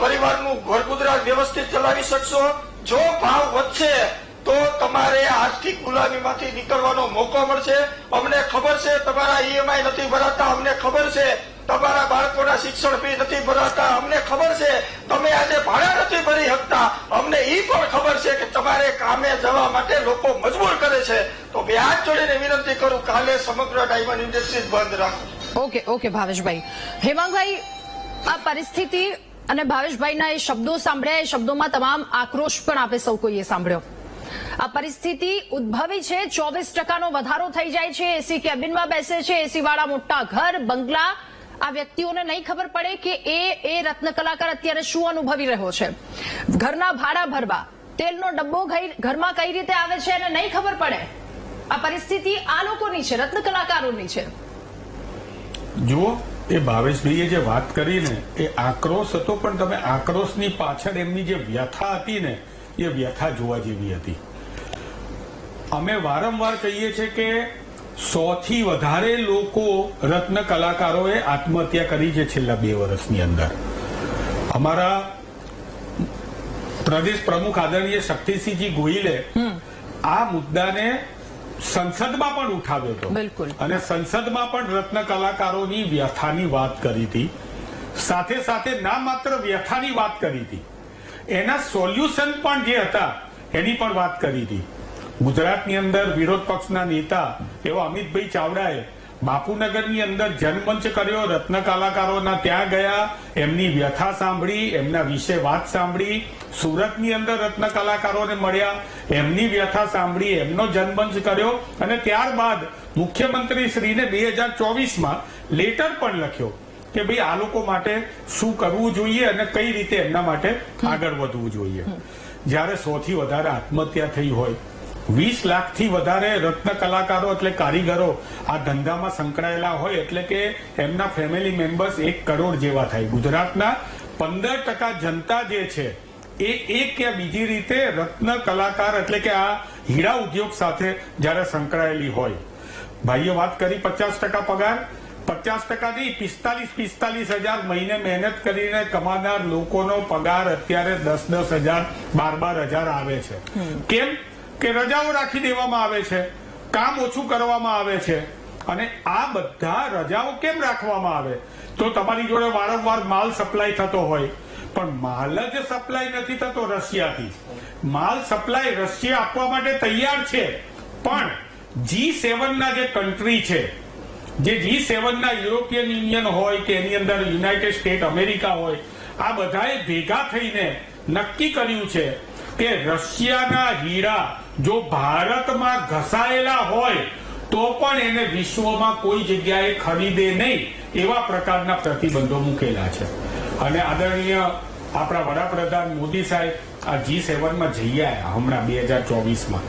પરિવારનું ઘર ગુજરાન વ્યવસ્થિત ચલાવી શકશો, જો ભાવ વધશે તો તમારે આર્થિક ગુલામીમાંથી નીકળવાનો મોકો મળશે. અમને ખબર છે તમારા ઈએમઆઈ નથી ભરાતા, અમને ખબર છે તમારા બાળકોના શિક્ષણ ફી નથી ભરાતા, અમને ખબર છે તમે આજે ભાડા નથી ભરી શકતા, અમને એ પણ ખબર છે કે તમારે કામે જવા માટે લોકો મજબૂર કરે છે. તો બે હાથ જોડીને વિનંતી કરું, કાલે સમગ્ર ડાયમંડ ઇન્ડસ્ટ્રી બંધ રાખો. ઓકે ભાવેશભાઈ. હેમાંગભાઈ, આ પરિસ્થિતિ અને ભાવેશભાઈના એ શબ્દો સાંભળ્યા, એ શબ્દોમાં તમામ આક્રોશ પણ આપણે સૌ કોઈએ સાંભળ્યો. આ પરિસ્થિતિ ઉદ્ભવી છે, 24% વધારો થઈ જાય છે, એસી કેબિનમાં બેસે છે, એસી વાળા મોટા ઘર, બંગલા. આ વ્યક્તિઓને નહીં ખબર પડે કે એ રત્ન કલાકાર અત્યારે શું અનુભવી રહ્યો છે. ઘરના ભાડા ભરવા, તેલનો ડબ્બો ઘરમાં કઈ રીતે આવે છે અને નહીં ખબર પડે. આ પરિસ્થિતિ આ લોકોની છે, રત્ન કલાકારોની છે. જુઓ, એ ભાવેશભાઈએ જે વાત કરી ને એ આક્રોશ હતો, પણ તમે આક્રોશની પાછળ એમની જે વ્યથા હતી ને એ વ્યથા જોવા જેવી હતી. અમે વારંવાર કહીએ છીએ કે 100 થી વધારે લોકો રત્ન કલાકારોએ આત્મહત્યા કરી છે છેલ્લા 2 વર્ષની અંદર. અમારા પ્રદેશ પ્રમુખ આદરણીય શક્તિસિંહજી ગોહિલે આ મુદ્દાને સંસદમાં પણ ઉઠાવ્યો હતો. બિલકુલ. અને સંસદમાં પણ રત્ન કલાકારોની વ્યથાની વાત કરી હતી. સાથે સાથે ના માત્ર વ્યથાની વાત કરી હતી, એના સોલ્યુશન પણ જે હતા એની પણ વાત કરી હતી. ગુજરાતની અંદર વિરોધ પક્ષના નેતા એવા અમિતભાઈ ચાવડાએ બાપુનગરની અંદર જનમંચ કર્યો, રત્ન કલાકારોના ત્યાં ગયા, એમની વ્યથા સાંભળી, એમના વિશે વાત સાંભળી. સુરતની અંદર રત્ન કલાકારોને મળ્યા, એમની વ્યથા સાંભળી, એમનો જનમંચ કર્યો અને ત્યારબાદ મુખ્યમંત્રી શ્રીને 2024માં લેટર પણ લખ્યો કે ભાઈ આ લોકો માટે શું કરવું જોઈએ અને કઈ રીતે એમના માટે આગળ વધવું જોઈએ. જ્યારે 100 થી વધારે આત્મહત્યા થઈ હોય, 20 લાખથી વધારે રત્ન કલાકારો એટલે કારીગરો આ ધંધામાં સંકળાયેલા હોય, એટલે કે એમના ફેમિલી મેમ્બર્સ 1 કરોડ જેવા થાય. ગુજરાતના 15% જનતા જે છે એ એક કે બીજી રીતે રત્ન કલાકાર એટલે કે આ હીરા ઉદ્યોગ સાથે જ્યારે સંકળાયેલી હોય. ભાઈએ વાત કરી 50% પગાર, 50% નહીં, 45 હજાર મહિને મહેનત કરીને કમાનાર લોકોનો પગાર અત્યારે 10 હજાર, 12 હજાર આવે છે. કેમ કે રજાઓ રાખી દેવામાં આવે છે, કામ ઓછું કરવામાં આવે છે. અને આ બધા રજાઓ કેમ રાખવામાં આવે? તો તમારી જોડે વારંવાર માલ સપ્લાય થતો હોય, પણ માલ જ સપ્લાય નથી થતો રશિયાથી. માલ સપ્લાય રશિયા આપવા માટે તૈયાર છે, પણ G7 ના જે કન્ટ્રી છે, જે G7 ના યુરોપિયન યુનિયન હોય કે એની અંદર યુનાઇટેડ સ્ટેટ અમેરિકા હોય, આ બધાએ ભેગા થઈને નક્કી કર્યું છે કે રશિયાના હીરા જો ભારતમાં ઘસાયેલા હોય તો પણ એને વિશ્વમાં કોઈ જગ્યાએ ખરીદે નહીં, એવા પ્રકારના પ્રતિબંધો મૂકેલા છે. અને આદરણીય આપણા વડાપ્રધાન મોદી સાહેબ આ G7માં જઈ આવ્યા હમણાં 2024માં,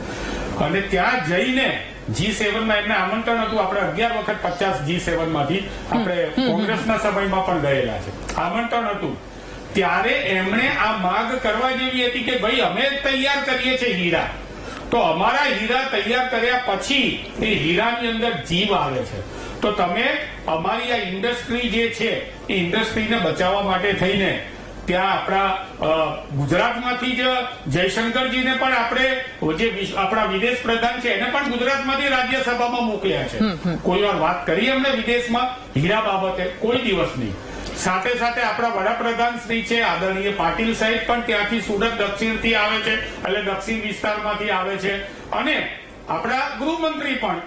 અને ત્યાં જઈને G7માં એમને આમંત્રણ હતું. આપણે 11 વખત 50 G7માંથી આપણે કોંગ્રેસના સમયમાં પણ ગયેલા છે, આમંત્રણ હતું. ત્યારે એમણે આ માંગ કરવા જેવી હતી કે ભાઈ અમે તૈયાર કરીએ છીએ હીરા, તો અમારા હીરા તૈયાર કર્યા પછી એ હીરાની અંદર જીવ આવે છે, તો તમે અમારી આ ઇન્ડસ્ટ્રી જે છે એ ઇન્ડસ્ટ્રીને બચાવવા માટે થઈને ત્યાં આપણા ગુજરાતમાંથી જ જયશંકરજીને પણ આપણે જે આપણા વિદેશ પ્રધાન છે એને પણ ગુજરાતમાંથી રાજ્યસભામાં મોકલ્યા છે. કોઈ વાર વાત કરી એમને વિદેશમાં હીરા બાબતે? કોઈ દિવસ નહીં. સાથે સાથે આપણા વડાપ્રધાન શ્રી છે આદરણીય પાટીલ સાહેબ પણ ત્યાંથી સુરત દક્ષિણથી આવે છે, એટલે દક્ષિણ વિસ્તારમાંથી આવે છે. અને આપણા ગૃહમંત્રી પણ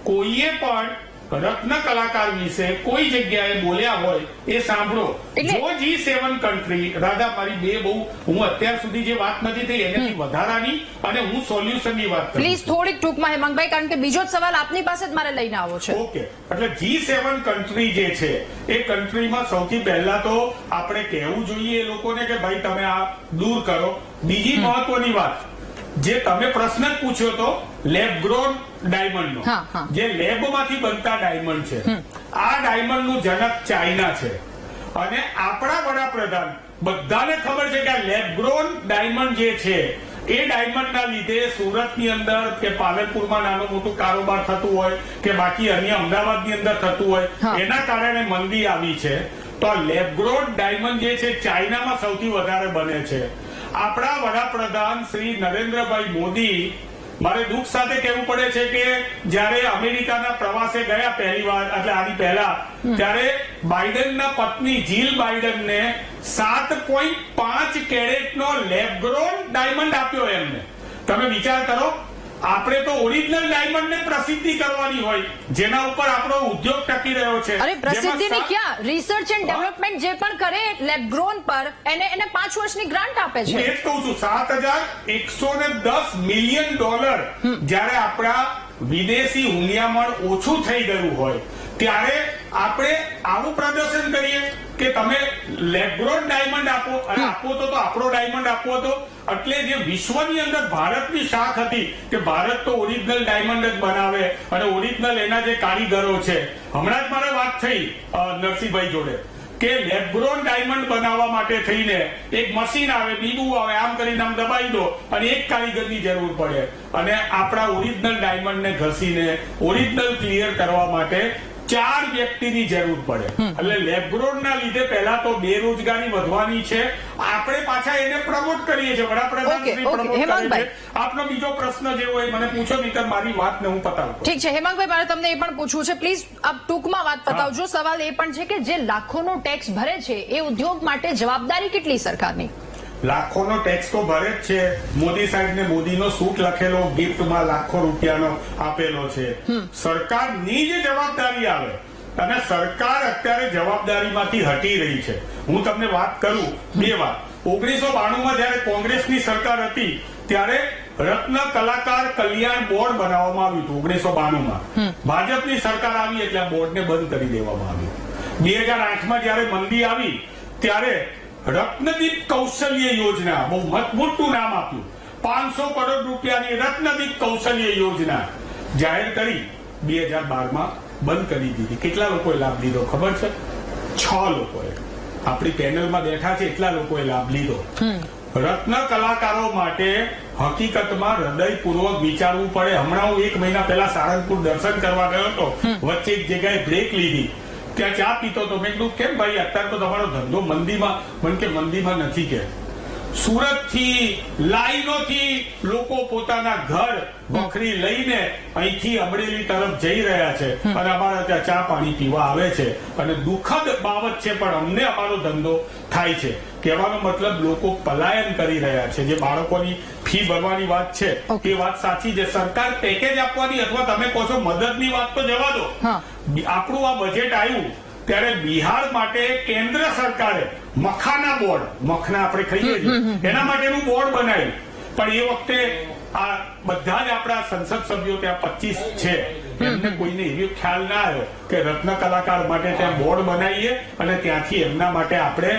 કોઈએ પણ રત્ન કલાકાર વિશે કોઈ જગ્યાએ બોલ્યા હોય એ સાંભળો. જો G7 કન્ટ્રી, રાધા મારી બે બહુ, હું અત્યાર સુધી જે વાત નથી થઈ એનાથી વધારાની અને હું સોલ્યુશનની વાત કરું. પ્લીઝ થોડીક ટૂંકમાં હેમાંગભાઈ, કારણ કે બીજો જ સવાલ આપની પાસે જ મારે લઈને આવો છે. ઓકે, એટલે G7 કન્ટ્રી જે છે એ કન્ટ્રીમાં સૌથી પહેલા તો આપણે કહેવું જોઈએ એ લોકોને કે ભાઈ તમે આ દૂર કરો. બીજી મહત્વની વાત, જે તમે પ્રશ્ન જ પૂછ્યો તો લેબ ગ્રોન ડાયમંડ નો, જે લેબમાંથી બનતા ડાયમંડ છે, આ ડાયમંડ નું જનક ચાઇના છે. અને આપણા વડાપ્રધાન બધાને ખબર છે કે આ લેબ ગ્રોન ડાયમંડ જે છે એ ડાયમંડ ના લીધે સુરતની અંદર કે પાલનપુરમાં નાનું મોટું કારોબાર થતું હોય કે બાકી અન્ય અમદાવાદની અંદર થતું હોય, એના કારણે મંદી આવી છે. તો આ લેબ ગ્રોન ડાયમંડ જે છે ચાઇનામાં સૌથી વધારે બને છે. આપણા વડાપ્રધાન શ્રી નરેન્દ્રભાઈ મોદી, મારે દુઃખ સાથે કહેવું પડે છે કે જ્યારે અમેરિકાના પ્રવાસે ગયા પહેલી વાર, એટલે આની પહેલા, ત્યારે બાઇડનના પત્ની જીલ બાઇડનને 7.5 કેરેટનો લેબ ગ્રોન ડાયમંડ આપ્યો એમને. તમે વિચાર કરો, આપણે તો ઓરિજિનલ ડાયમંડ ને પ્રસિદ્ધિ કરવાની હોય જેના ઉપર આપણો ઉદ્યોગ ટકી રહ્યો છે. અરે પ્રસિદ્ધિની ક્યાં, રિસર્ચ એન્ડ ડેવલપમેન્ટ જે પણ કરે લેબ ગ્રોન પર એને 5 વર્ષની ગ્રાન્ટ આપે છે. હું એ જ કહું છું, $7,110 મિલિયન જ્યારે આપણા વિદેશી હુંડિયામણ ઓછું થઈ ગયું હોય ત્યારે આપણે આવું પ્રદર્શન કરીએ કે તમે લેબ્રોન ડાયમંડ આપો અને આપો તો આપણો ડાયમંડ આપવો હતો. એટલે જે વિશ્વની અંદર ભારતની શાખ હતી કે ભારત તો ઓરિજિનલ ડાયમંડ જ બનાવે અને ઓરિજિનલ એના જે કારીગરો છે. હમણાં જ મારે વાત થઈ નરસિંહભાઈ જોડે કે લેબ્રોન ડાયમંડ બનાવવા માટે થઈને એક મશીન આવે, બીબું આવે, આમ કરીને આમ દબાઈ દો અને એક કારીગરની જરૂર પડે અને આપણા ઓરિજિનલ ડાયમંડને ઘસીને ઓરિજિનલ ક્લિયર કરવા માટે 4 વ્યક્તિની જરૂર પડે. એટલે લેબ્રોનના લીધે પહેલા તો બેરોજગારી વધવાની છે. આપણે પાછા એને પ્રમોટ કરીએ છીએ, વડાપ્રધાન શ્રી પ્રમોટ કરે છે. આપનો બીજો પ્રશ્ન જે હોય મને પૂછો, નહીંતર મારી વાતને હું પતાવું. ઠીક છે હેમાંગભાઈ, મારે તમને એ પણ પૂછવું છે, પ્લીઝ આપ ટૂંકમાં વાત પતાવજો. સવાલ એ પણ છે કે જે લાખોનો ટેક્સ ભરે છે એ ઉદ્યોગ માટે જવાબદારી કેટલી સરકારની? લાખોનો ટેક્સ તો ભરે જ છે. મોદી સાહેબ ને મોદીનો સૂટ લખેલો ગિફ્ટમાં લાખો રૂપિયાનો આપેલો છે. સરકારની જ જવાબદારી આવે અને સરકાર અત્યારે જવાબદારીમાંથી હટી રહી છે. હું તમને વાત કરું 2 વાત. 1992માં જયારે કોંગ્રેસની સરકાર હતી ત્યારે રત્ન કલાકાર કલ્યાણ બોર્ડ બનાવવામાં આવ્યું હતું 1992માં. ભાજપની સરકાર આવી એટલે આ બોર્ડને બંધ કરી દેવામાં આવ્યું. 2008માં જયારે મંદી આવી ત્યારે રત્નદીપ કૌશલ્ય યોજના, બહુ મોટું નામ આપ્યું, 500 કરોડ રૂપિયાની રત્નદીપ કૌશલ્ય યોજના જાહેર કરી 2012માં બંધ કરી દીધી. કેટલા લોકોએ લાભ લીધો ખબર છે? 6 લોકોએ. આપણી પેનલમાં બેઠા છે એટલા લોકોએ લાભ લીધો. રત્ન કલાકારો માટે હકીકતમાં હૃદયપૂર્વક વિચારવું પડે. હમણાં હું 1 મહિના પહેલા સારંગપુર દર્શન કરવા ગયો હતો. વચ્ચે એક જગ્યાએ બ્રેક લીધી, ત્યાં ચા પીતો હતો. મેં કીધું કેમ ભાઈ અત્યારે તો તમારો ધંધો મંદીમાં? મને કે મંદીમાં નથી. કે સુરત થી લાઈનોથી લોકો પોતાના ઘર વખરી લઈને અહીંથી અમરેલી તરફ જઈ રહ્યા છે અને અમારા ત્યાં ચા પાણી પીવા આવે છે અને દુઃખદ બાબત છે, પણ અમને અમારો ધંધો થાય છે. કહેવાનો મતલબ લોકો પલાયન કરી રહ્યા છે. જે બાળકોની ફી ભરવાની વાત છે એ વાત સાચી છે. સરકાર પેકેજ આપવાની અથવા તમે કહો છો મદદની વાત તો જવા દો. આપણું આ બજેટ આવ્યું ત્યારે બિહાર માટે કેન્દ્ર સરકારે મખાના બોર્ડ, મખના આપણે ખાઈએ છીએ એના માટેનું બોર્ડ બનાવ્યું. પણ એ વખતે આ બધા જ આપણા સંસદ સભ્યો ત્યાં 25 છે, એમને કોઈને એવો ખ્યાલ ના આવ્યો કે રત્ન કલાકાર માટે ત્યાં બોર્ડ બનાવીએ અને ત્યાંથી એમના માટે આપણે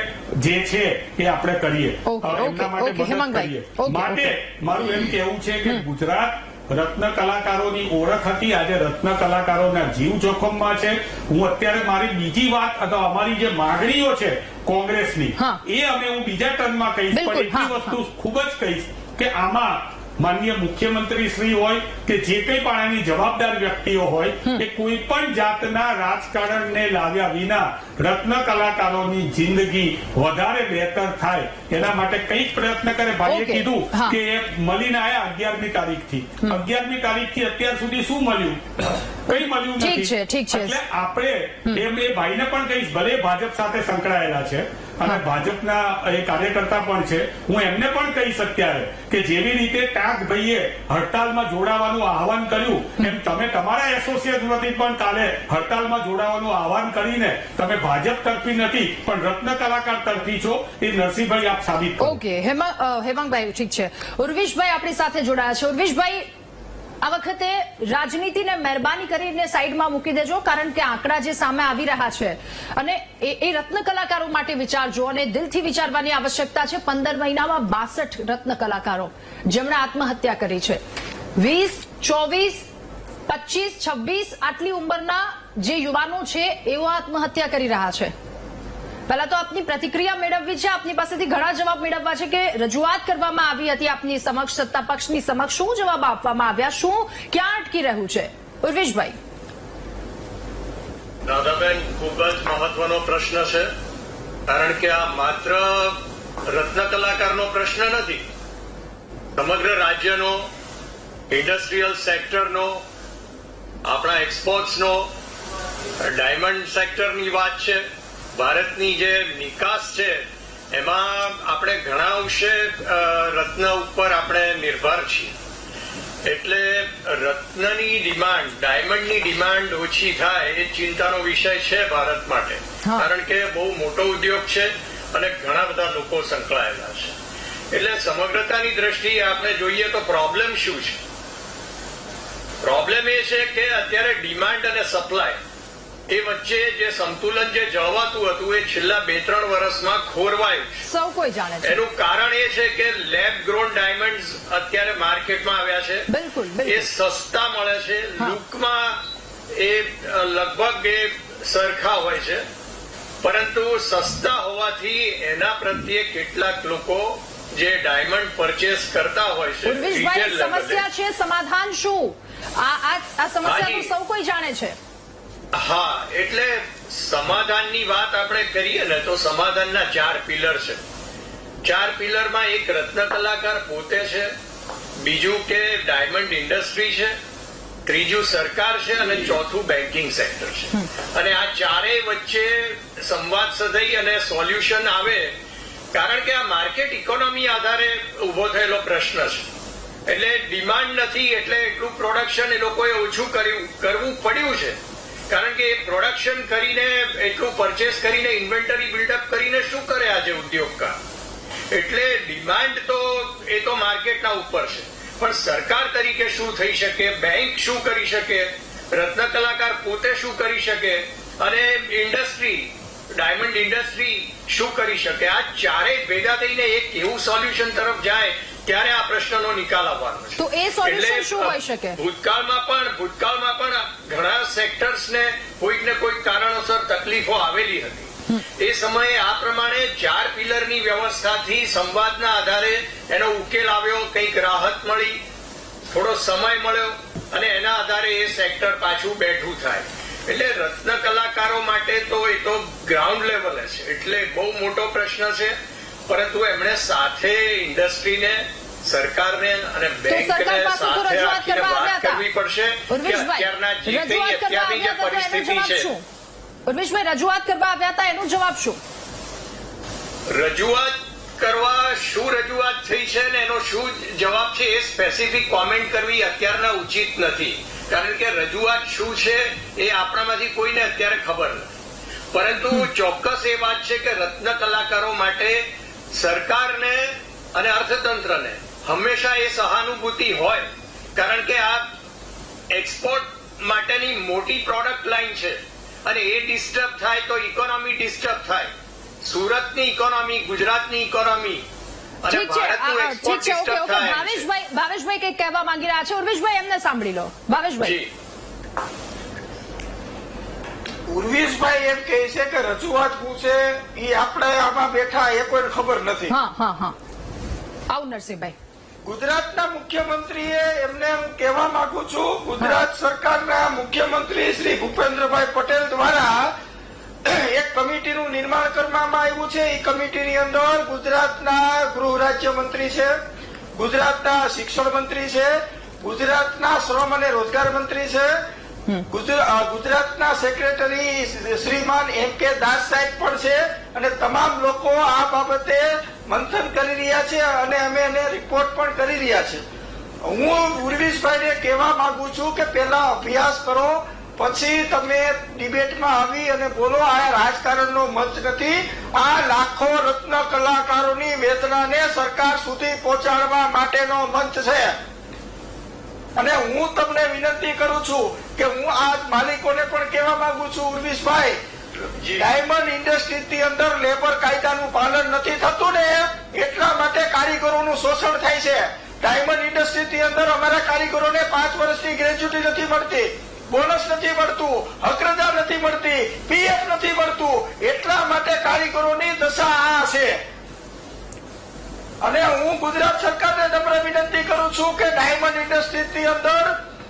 જે છે એ આપણે કરીએ, એમના માટે મદદ કરીએ. માટે મારું એમ કહેવું છે કે ગુજરાત રત્ન કલાકારોની ઓળખ હતી, આજે રત્ન કલાકારોના જીવ જોખમમાં છે. હું અત્યારે મારી બીજી વાત અથવા અમારી જે માગણીઓ છે કોંગ્રેસની એ અમે હું બીજા ટર્મમાં કહીશ, પણ એટલી વસ્તુ ખૂબ જ કહીશ કે આમાં માનનીય મુખ્યમંત્રી શ્રી હોય કે જે કંઈ પણ આની જવાબદાર વ્યક્તિઓ હોય એ કોઈ પણ જાતના રાજકારણને લાવ્યા વિના રત્ન કલાકારોની જિંદગી વધારે બહેતર થાય એના માટે કંઈક પ્રયત્ન કરે. ભાઈએ કીધું કે એ મળીને આયા 11મી તારીખથી. 11મી તારીખથી અત્યાર સુધી શું મળ્યું? કઈ મળ્યું નથી. એટલે આપણે એમ એ ભાઈને પણ કહીશ, ભલે ભાજપ સાથે સંકળાયેલા છે અને ભાજપના એ કાર્યકર્તા પણ છે, હું એમને પણ કહીશ અત્યારે કે જેવી રીતે ટાંકભાઈએ હડતાલમાં જોડાવાનું આહવાન કર્યું એમ તમે તમારા એસોસિએશન વતી પણ કાલે હડતાલમાં જોડાવાનું આહવાન કરીને તમે ભાજપ તરફી નથી પણ રત્ન કલાકાર તરફી છો એ નરસિંહભાઈ આપ સાબિત કરો. ઓકે હેમાંગભાઈ, ઠીક છે. ઉર્વિશભાઈ આપણી સાથે જોડાયા છે. ઉર્વિશભાઈ, આ વખતે રાજનીતિને મહેરબાની કરીને સાઈડમાં મૂકી દેજો, કારણ કે આંકડા જે સામે આવી રહ્યા છે અને એ રત્ન કલાકારો માટે વિચારજો અને દિલથી વિચારવાની આવશ્યકતા છે. 15 મહિનામાં 62 રત્ન કલાકારો જેમણે આત્મહત્યા કરી છે. 20, 24, 25, 26 આટલી ઉંમરના જે યુવાનો છે એઓ આત્મહત્યા કરી રહ્યા છે. પહેલા તો આપની પ્રતિક્રિયા મેળવવી છે. આપની પાસેથી ઘણા જવાબ મેળવવા છે કે રજૂઆત કરવામાં આવી હતી આપની સમક્ષ, સત્તા પક્ષની સમક્ષ, શું જવાબ આપવામાં આવ્યા, શું ક્યાં અટકી રહ્યું છે? ઉર્વિશભાઈ. દાદાબેન, ખૂબ જ મહત્વનો પ્રશ્ન છે, કારણ કે આ માત્ર રત્ન કલાકારનો પ્રશ્ન નથી, સમગ્ર રાજ્યનો, ઇન્ડસ્ટ્રીયલ સેક્ટરનો, આપણા એક્સપોર્ટ્સનો, ડાયમંડ સેક્ટરની વાત છે. ભારતની જે નિકાસ છે એમાં આપણે ઘણા અંશે રત્ન ઉપર આપણે નિર્ભર છીએ. એટલે રત્નની ડિમાન્ડ, ડાયમંડની ડિમાન્ડ ઓછી થાય એ ચિંતાનો વિષય છે ભારત માટે, કારણ કે બહુ મોટો ઉદ્યોગ છે અને ઘણા બધા લોકો સંકળાયેલા છે. એટલે સમગ્રતાની દ્રષ્ટિએ આપણે જોઈએ તો પ્રોબ્લેમ શું છે? પ્રોબ્લેમ એ છે કે અત્યારે ડિમાન્ડ અને સપ્લાય એ વચ્ચે જે સંતુલન જે જળવાતું હતું એ છેલ્લા 2-3 વર્ષમાં ખોરવાયું છે. સૌ કોઈ જાણે છે. એનું કારણ એ છે કે લેબ ગ્રોન ડાયમંડ્સ અત્યારે માર્કેટમાં આવ્યા છે. બિલકુલ એ બિલકુલ. સસ્તા મળે છે, હા. લુકમાં એ લગભગ એ સરખા હોય છે, પરંતુ સસ્તા હોવાથી એના પ્રત્યે કેટલાક લોકો જે ડાયમંડ પરચેસ કરતા હોય છે ઉર્વિશભાઈ, retail level એ, સમસ્યા છે, સમાધાન શું? આ સમસ્યા તો હાજી. સૌ કોઈ જાણે છે. હા, એટલે સમાધાનની વાત આપણે કરીએ ને તો સમાધાનના 4 પિલર છે. 4 પિલરમાં એક રત્ન કલાકાર પોતે છે, બીજું કે ડાયમંડ ઇન્ડસ્ટ્રી છે, ત્રીજું સરકાર છે અને ચોથું બેન્કિંગ સેક્ટર છે. અને આ ચારેય વચ્ચે સંવાદ સધાઈ અને સોલ્યુશન આવે, કારણ કે આ માર્કેટ ઇકોનોમી આધારે ઉભો થયેલો પ્રશ્ન છે. એટલે ડિમાન્ડ નથી એટલે એટલું પ્રોડક્શન એ લોકોએ ઓછું કરવું પડ્યું છે, કારણ કે એ પ્રોડક્શન કરીને એટલું પરચેસ કરીને ઇન્વેન્ટરી બિલ્ડઅપ કરીને શું કરે આજે ઉદ્યોગકાર. એટલે ડિમાન્ડ તો એ તો માર્કેટના ઉપર છે, પણ સરકાર તરીકે શું થઈ શકે, બેંક શું કરી શકે, રત્ન કલાકાર પોતે શું કરી શકે અને ઇન્ડસ્ટ્રી ડાયમંડ ઇન્ડસ્ટ્રી શું કરી શકે, આ ચારેય ભેગા થઈને એક એવું સોલ્યુશન તરફ જાય ત્યારે આ પ્રશ્નનો નિકાલ આવવાનો છે. તો એ સોલ્યુશન એટલે શું હોઈ શકે? ભૂતકાળમાં પણ ઘણા સેક્ટર્સને કોઈક ને કોઈક કારણોસર તકલીફો આવેલી હતી. એ સમયે આ પ્રમાણે 4 પિલરની વ્યવસ્થાથી સંવાદના આધારે એનો ઉકેલ આવ્યો, કંઈક રાહત મળી, થોડો સમય મળ્યો અને એના આધારે એ સેક્ટર પાછું બેઠું થાય. એટલે રત્ન કલાકારો માટે તો એ તો ગ્રાઉન્ડ લેવલે છે, એટલે બહુ મોટો પ્રશ્ન છે, પરંતુ એમણે સાથે ઇન્ડસ્ટ્રીને, સરકારને અને બેંકને સાથે રાખીને વાત કરવી પડશે કે અત્યારના અત્યારની જે પરિસ્થિતિ છે. ઉર્વિશભાઈ, રજૂઆત કરવા આવ્યા હતા, એનો જવાબ શું? રજૂઆત કરવા શું રજૂઆત થઈ છે ને એનો શું જવાબ છે એ સ્પેસિફિક કોમેન્ટ કરવી અત્યારના ઉચિત નથી, કારણ કે રજૂઆત શું છે એ આપણામાંથી કોઈને અત્યારે ખબર નથી. પરંતુ ચોક્કસ એ વાત છે કે રત્ન કલાકારો માટે સરકારને અને અર્થતંત્રને હંમેશા એ સહાનુભૂતિ હોય, કારણ કે આ એક્સપોર્ટ માટેની મોટી પ્રોડક્ટ લાઈન છે અને એ ડિસ્ટર્બ થાય તો ઇકોનોમી ડિસ્ટર્બ થાય. સુરતની ઇકોનોમી, ગુજરાતની ઇકોનોમી અને ભારતનું એક્સપોર્ટ ડિસ્ટર્બ થાય. ભાવેશભાઈ કંઈક કહેવા માંગી રહ્યા છે. ઉર્વિશભાઈ, એમને સાંભળી લો. ભાવેશભાઈ. ઉર્વિશભાઈ એમ કહે છે કે રજૂઆત શું છે એ આપણે આમાં બેઠા એ કોઈને ખબર નથી. હા. આવું નરસિંહભાઈ. ગુજરાતના મુખ્યમંત્રીએ એમને હું કહેવા માંગુ છું, ગુજરાત સરકારના મુખ્યમંત્રી શ્રી ભૂપેન્દ્રભાઈ પટેલ દ્વારા એક કમિટીનું નિર્માણ કરવામાં આવ્યું છે. એ કમિટીની અંદર ગુજરાતના ગૃહ રાજ્ય મંત્રી છે, ગુજરાતના શિક્ષણ મંત્રી છે, ગુજરાતના શ્રમ અને રોજગાર મંત્રી છે, ગુજરાતના સેક્રેટરી શ્રીમાન M.K. દાસ સાહેબ પણ છે અને તમામ લોકો આ બાબતે મંથન કરી રહ્યા છે અને અમે એને રિપોર્ટ પણ કરી રહ્યા છે. હું ઉર્વિશભાઈને કહેવા માંગુ છું કે પહેલા અભ્યાસ કરો, પછી તમે ડિબેટમાં આવી અને બોલો. આ રાજકારણનો મંચ નથી, આ લાખો રત્ન કલાકારોની વેદનાને સરકાર સુધી પહોંચાડવા માટેનો મંચ છે. અને હું તમને વિનંતી કરું છું કે હું આ માલિકોને પણ કહેવા માંગુ છું, ઉર્વિશભાઈ, ડાયમંડ ઇન્ડસ્ટ્રીની અંદર લેબર કાયદાનું પાલન નથી થતું ને એટલા માટે કારીગરોનું શોષણ થાય છે. ડાયમંડ ઇન્ડસ્ટ્રીની અંદર અમારા કારીગરોને 5 વર્ષની ગ્રેજ્યુટી નથી મળતી, બોનસ નથી મળતું, હકરજા નથી મળતી, પીએફ નથી મળતું, એટલા માટે કારીગરોની દશા આ છે. અને હું ગુજરાત સરકારને નમ્ર વિનંતી કરું છું કે ડાયમંડ ઇન્ડસ્ટ્રીની અંદર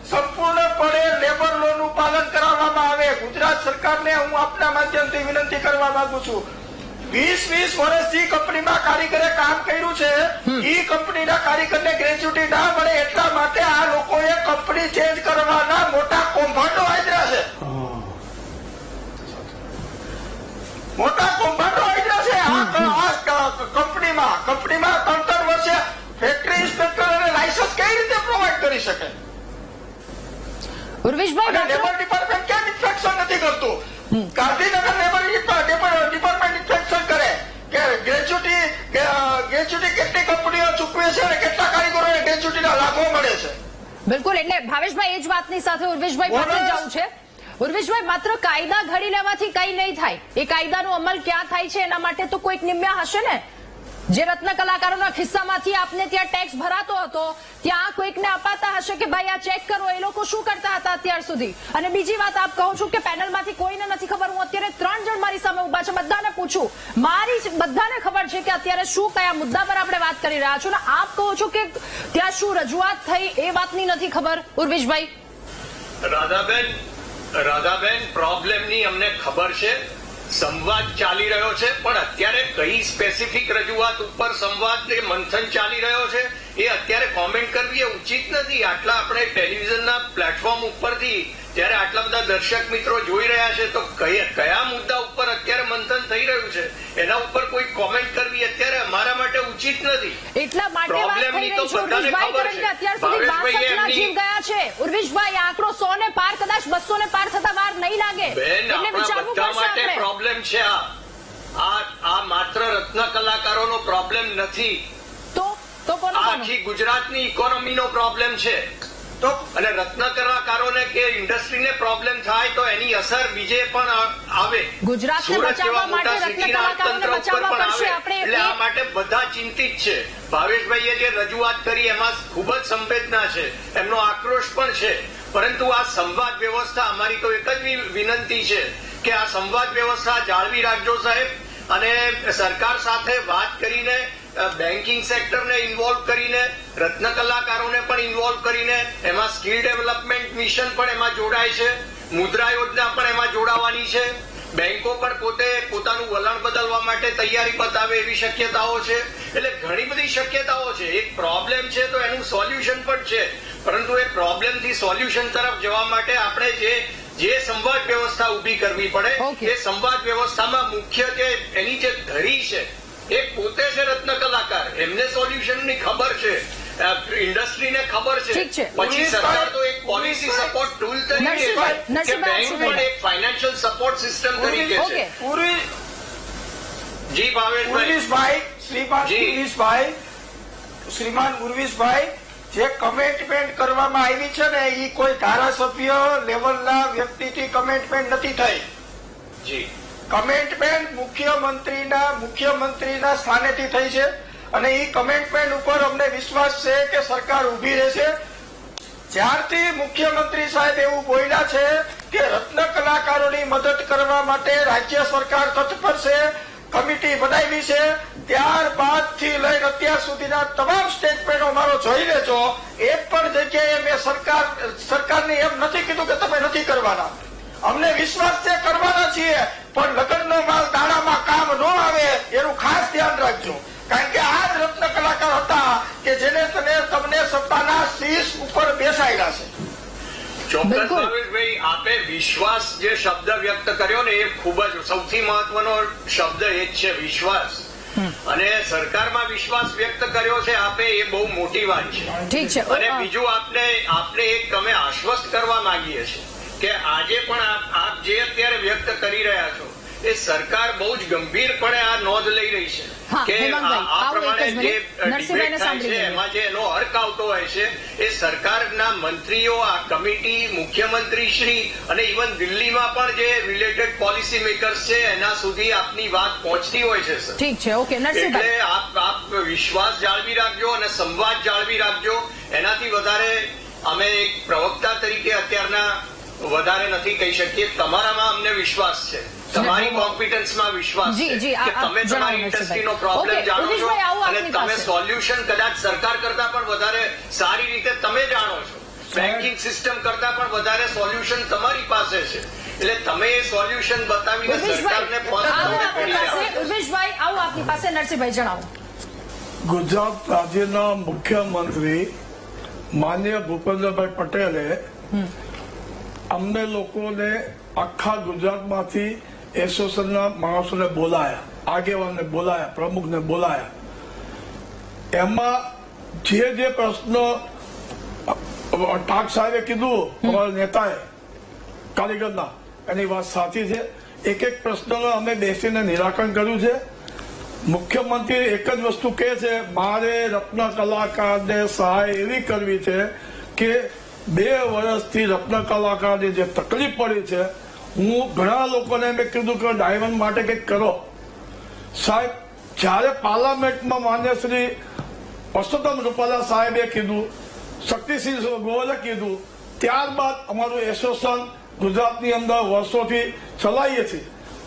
સંપૂર્ણપણે લેબર લોનું પાલન કરાવવામાં આવે. ગુજરાત સરકારને હું આપના માધ્યમથી વિનંતી કરવા માંગુ છું. 20 વર્ષથી કંપનીમાં કારીગરે કામ કર્યું છે, એ કંપનીના કારીગરને ગ્રેજ્યુટી ના મળે એટલા માટે આ લોકોએ કંપની ચેન્જ કરવાના મોટા કૌભાંડો આદર્યા છે. મોટા કૌભાંડો આદર્યા છે આ કંપનીમાં 3 વર્ષે ફેક્ટરી ઇન્સ્પેક્ટર અને લાયસન્સ કઈ રીતે પ્રોવાઈડ કરી શકે? ઉર્વિશભાઈ, લેબર ડિપાર્ટમેન્ટ કેમ ઇન્સ્પેક્શન નથી કરતું? ગાંધીનગર લેબર ડિપાર્ટમેન્ટ ઇન્સ્પેક્શન કરે કે ગ્રેજ્યુટી કેટલી કંપનીઓ ચૂકવે છે અને કેટલા કારીગરોને ગ્રેજ્યુટીના લાભો મળે છે. બિલકુલ. એટલે ભાવેશભાઈ, એ જ વાતની સાથે ઉર્વિશભાઈ પાસે જવું છે. ઉર્વેશભાઈ, માત્ર કાયદા ઘડી લેવાથી કઈ નહીં થાય. એ કાયદાનો અમલ ક્યાં થાય છે એના માટે તો કોઈક નિમ્યા હશે ને. જે રત્ન કલાકારોના ખિસ્સામાંથી આપને ત્યાં ટેક્સ ભરાતો હતો ત્યાં કોઈકને અપાતા હશે કે ભાઈ આ ચેક કરો. એ લોકો શું કરતા હતા અત્યાર સુધી? અને બીજી વાત, આપ કહો છો કે પેનલમાંથી કોઈને નથી ખબર. હું અત્યારે 3 જણ મારી સામે ઉભા છે, બધાને પૂછું. બધાને ખબર છે કે અત્યારે શું કયા મુદ્દા પર આપણે વાત કરી રહ્યા છો, ને આપ કહો છો કે ત્યાં શું રજૂઆત થઈ એ વાતની નથી ખબર. ઉર્વેશભાઈ, રાધાબેન, પ્રોબ્લેમની અમને ખબર છે. સંવાદ ચાલી રહ્યો છે, પણ અત્યારે કઈ સ્પેસિફિક રજૂઆત ઉપર સંવાદ કે મંથન ચાલી રહ્યો છે એ અત્યારે કોમેન્ટ કરવી એ ઉચિત નથી. આટલા આપણે ટેલિવિઝનના પ્લેટફોર્મ ઉપરથી જ્યારે આટલા બધા દર્શક મિત્રો જોઈ રહ્યા છે તો કયા મુદ્દા ઉપર અત્યારે મંથન થઈ રહ્યું છે એના ઉપર કોઈ કોમેન્ટ કરવી અત્યારે અમારા માટે ઉચિત નથી. એટલા માટે વાત થઈ રહી છે ઉર્વેશભાઈ, કારણ કે અત્યાર સુધી 62 ના જીવ ગયા છે. ઉર્વેશભાઈ, આંકડો 100 ને પાર, કદાચ 200 ને પાર થતા વાર નહીં લાગે. એટલે વિચારવું પડશે આપણે. પ્રોબ્લેમ છે આ માત્ર રત્ન કલાકારોનો પ્રોબ્લેમ નથી. તો કોનો? આખી ગુજરાતની ઇકોનોમીનો પ્રોબ્લેમ છે. તો અને રત્ન કલાકારોને કે ઇન્ડસ્ટ્રીને પ્રોબ્લેમ થાય તો એની અસર બીજે પણ આવે. ગુજરાતને બચાવવા માટે રત્ન કલાકારોને બચાવવા પડશે આપણે. એટલે આ માટે બધા ચિંતિત છે. ભાવેશભાઈએ જે રજૂઆત કરી એમાં ખૂબ જ સંવેદના છે, એમનો આક્રોશ પણ છે. પરંતુ આ સંવાદ વ્યવસ્થા, અમારી તો એક જ વિનંતી છે કે આ સંવાદ વ્યવસ્થા જાળવી રાખજો સાહેબ, અને સરકાર સાથે વાત કરીને બેન્કિંગ સેક્ટરને ઇન્વોલ્વ કરીને, રત્ન કલાકારોને પણ ઇન્વોલ્વ કરીને, એમાં સ્કિલ ડેવલપમેન્ટ મિશન પણ એમાં જોડાય છે, મુદ્રા યોજના પણ એમાં જોડાવાની છે. બેંકો પણ પોતે પોતાનું વલણ બદલવા માટે તૈયારી બતાવે એવી શક્યતાઓ છે. એટલે ઘણી બધી શક્યતાઓ છે. એક પ્રોબ્લેમ છે તો એનું સોલ્યુશન પણ છે, પરંતુ એ પ્રોબ્લેમથી સોલ્યુશન તરફ જવા માટે આપણે જે સંવાદ વ્યવસ્થા ઉભી કરવી પડે એ સંવાદ વ્યવસ્થામાં મુખ્ય એની જે ધરી છે એ પોતે છે રત્ન કલાકાર. એમને સોલ્યુશનની ખબર છે, ઇન્ડસ્ટ્રીને ખબર છે. પછી સરકાર તો એક પોલિસી સપોર્ટ ટૂલ તરીકે કે બેંક પણ એક ફાઇનાન્શિયલ સપોર્ટ સિસ્ટમ તરીકે છે. જી ભાવેશભાઈ, શ્રીમાન ઉર્વેશભાઈ, જે કમેન્ટમેન્ટ કરવામાં આવી છે ને એ કોઈ ધારાસભ્ય લેવલના વ્યક્તિથી કમેન્ટમેન્ટ નથી થઈ. જી, કમેન્ટમેન્ટ મુખ્યમંત્રીના સ્થાનેથી થઈ છે, અને એ કમેન્ટમેન્ટ ઉપર અમને વિશ્વાસ છે કે સરકાર ઉભી રહેશે. જ્યારથી મુખ્યમંત્રી સાહેબ એવું બોલ્યા છે કે રત્ન કલાકારોની મદદ કરવા માટે રાજ્ય સરકાર તત્પર છે, કમિટી બનાવી છે, ત્યારબાદ થી લઈને અત્યાર સુધીના તમામ સ્ટેટમેન્ટો મારો જોઈ લેજો. એક પણ જગ્યાએ મેં સરકારને એમ નથી કીધું કે તમે નથી કરવાના. અમને વિશ્વાસ છે કરવાના છીએ, પણ લગ્નનો માલ દાણામાં કામ ન આવે એનું ખાસ ધ્યાન રાખજો. કારણ કે આ જ રત્ન કલાકાર હતા કે જેને તમને સત્તાના શીર્ષ ઉપર બેસાડ્યા છે. ચોક્કસ ભાવેશભાઈ, આપે વિશ્વાસ જે શબ્દ વ્યક્ત કર્યો ને એ ખૂબ જ સૌથી મહત્વનો શબ્દ એ જ છે, વિશ્વાસ. અને સરકારમાં વિશ્વાસ વ્યક્ત કર્યો છે આપે, એ બહુ મોટી વાત છે. ઠીક છે. અને બીજું આપણે એક અમે આશ્વસ્ત કરવા માંગીએ છીએ કે આજે પણ આપ જે અત્યારે વ્યક્ત કરી રહ્યા છો એ સરકાર બહુ જ ગંભીરપણે આ નોંધ લઈ રહી છે કે આ પ્રમાણે જે ડિબેટ થાય છે એમાં જે એનો અર્ક આવતો હોય છે એ સરકારના મંત્રીઓ, આ કમિટી, મુખ્યમંત્રી શ્રી અને ઇવન દિલ્હીમાં પણ જે રિલેટેડ પોલિસી મેકર્સ છે એના સુધી આપની વાત પહોંચતી હોય છે સર. ઠીક છે, ઓકે નરસિંહભાઈ, એટલે આપ વિશ્વાસ જાળવી રાખજો અને સંવાદ જાળવી રાખજો. એનાથી વધારે અમે એક પ્રવક્તા તરીકે અત્યારના વધારે નથી કહી શકીએ. તમારામાં અમને વિશ્વાસ છે, તમારી કોમ્પિટન્સમાં વિશ્વાસ છે કે તમે તમારી ઇન્ડસ્ટ્રીનો પ્રોબ્લેમ જાણો છો અને તમે સોલ્યુશન કદાચ સરકાર કરતા પણ વધારે સારી રીતે તમે જાણો છો. બેન્કિંગ સિસ્ટમ કરતા પણ વધારે સોલ્યુશન તમારી પાસે છે. એટલે તમે એ સોલ્યુશન બતાવીને સરકારને ઉર્વેશભાઈ આવો આપની પાસે. નરસિંહભાઈ જણાવો. ગુજરાત રાજ્યના મુખ્યમંત્રી માનનીય ભૂપેન્દ્રભાઈ પટેલે અમને લોકોને આખા ગુજરાતમાંથી એસોસિએશનના માણસોને બોલાયા, આગેવાનને બોલાયા, પ્રમુખને બોલાયા. એમાં જે પ્રશ્નો ટાક સાહેબે કીધું, અમારા નેતાએ કારીગરના, એની વાત સાચી છે. એક પ્રશ્નનું અમે બેસીને નિરાકરણ કર્યું છે. મુખ્યમંત્રી એક જ વસ્તુ કહે છે, મારે રત્ન કલાકારને સહાય એવી કરવી છે કે 2 વર્ષથી રત્ન કલાકારની જે તકલીફ પડી છે, હું ઘણા લોકોને મેં કીધું કે ડાયમંડ માટે કંઈક કરો. સાહેબ, જ્યારે પાર્લામેન્ટમાં માન્ય શ્રી પરસોત્તમ રૂપાલા સાહેબે કીધું, શક્તિસિંહ ગોયલે કીધું, ત્યારબાદ અમારું એસોસિએશન ગુજરાતની અંદર વર્ષોથી ચલાવીએ છીએ.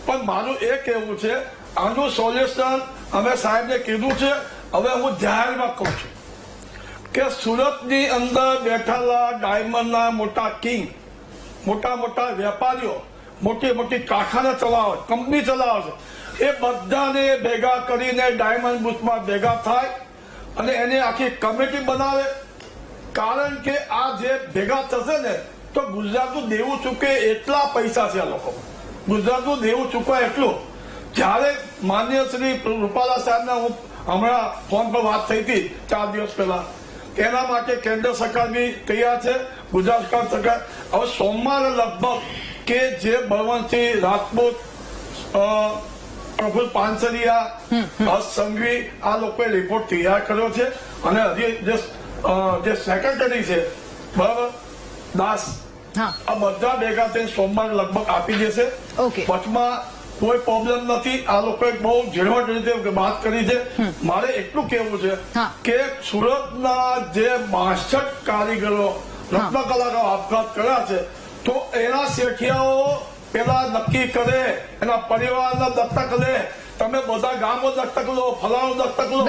પણ મારું એ કહેવું છે, આનું સોલ્યુશન અમે સાહેબને કીધું છે. હવે હું જાહેરમાં કહું છું કે સુરતની અંદર બેઠેલા ડાયમંડના મોટા કિંગ, મોટા મોટા વેપારીઓ, મોટી મોટી કારખાના ચલાવે, કંપની ચલાવે છે, એ બધાને ભેગા કરીને ડાયમંડ બુથમાં ભેગા થાય અને એની આખી કમિટી બનાવે. કારણ કે આ જે ભેગા થશે ને તો ગુજરાતનું દેવું ચૂકે એટલા પૈસા છે આ લોકો. ગુજરાતનું દેવું ચૂકવા એટલું. જ્યારે માન્ય શ્રી રૂપાલા સાહેબને હું હમણાં ફોન પર વાત થઈ હતી 4 દિવસ પહેલા, એના માટે કેન્દ્ર સરકાર બી તૈયાર છે, ગુજરાત સરકાર. હવે સોમવારે લગભગ કે જે બળવંતસિંહ રાજપૂત, પ્રફુલ્લ પાનસરિયા, હર્ષ સંઘવી, આ લોકોએ રિપોર્ટ તૈયાર કર્યો છે અને હજી જે સેક્રેટરી છે બરાબર દાસ, આ બધા ભેગા થઈને સોમવારે લગભગ આપી દેશે. વચમાં કોઈ પ્રોબ્લેમ નથી. આ લોકોએ બહુ ઝીણવટ રીતે વાત કરી છે. મારે એટલું કેવું છે કે સુરતના જે 62 કારીગરો રત્ન કલાકારો આપઘાત કર્યા છે, તો એના શેઠિયાઓ પેલા નક્કી કરે, એના પરિવારના દત્તક લે. તમે બધા ગામો દત્તક લો, ફલાણું દત્તક લો.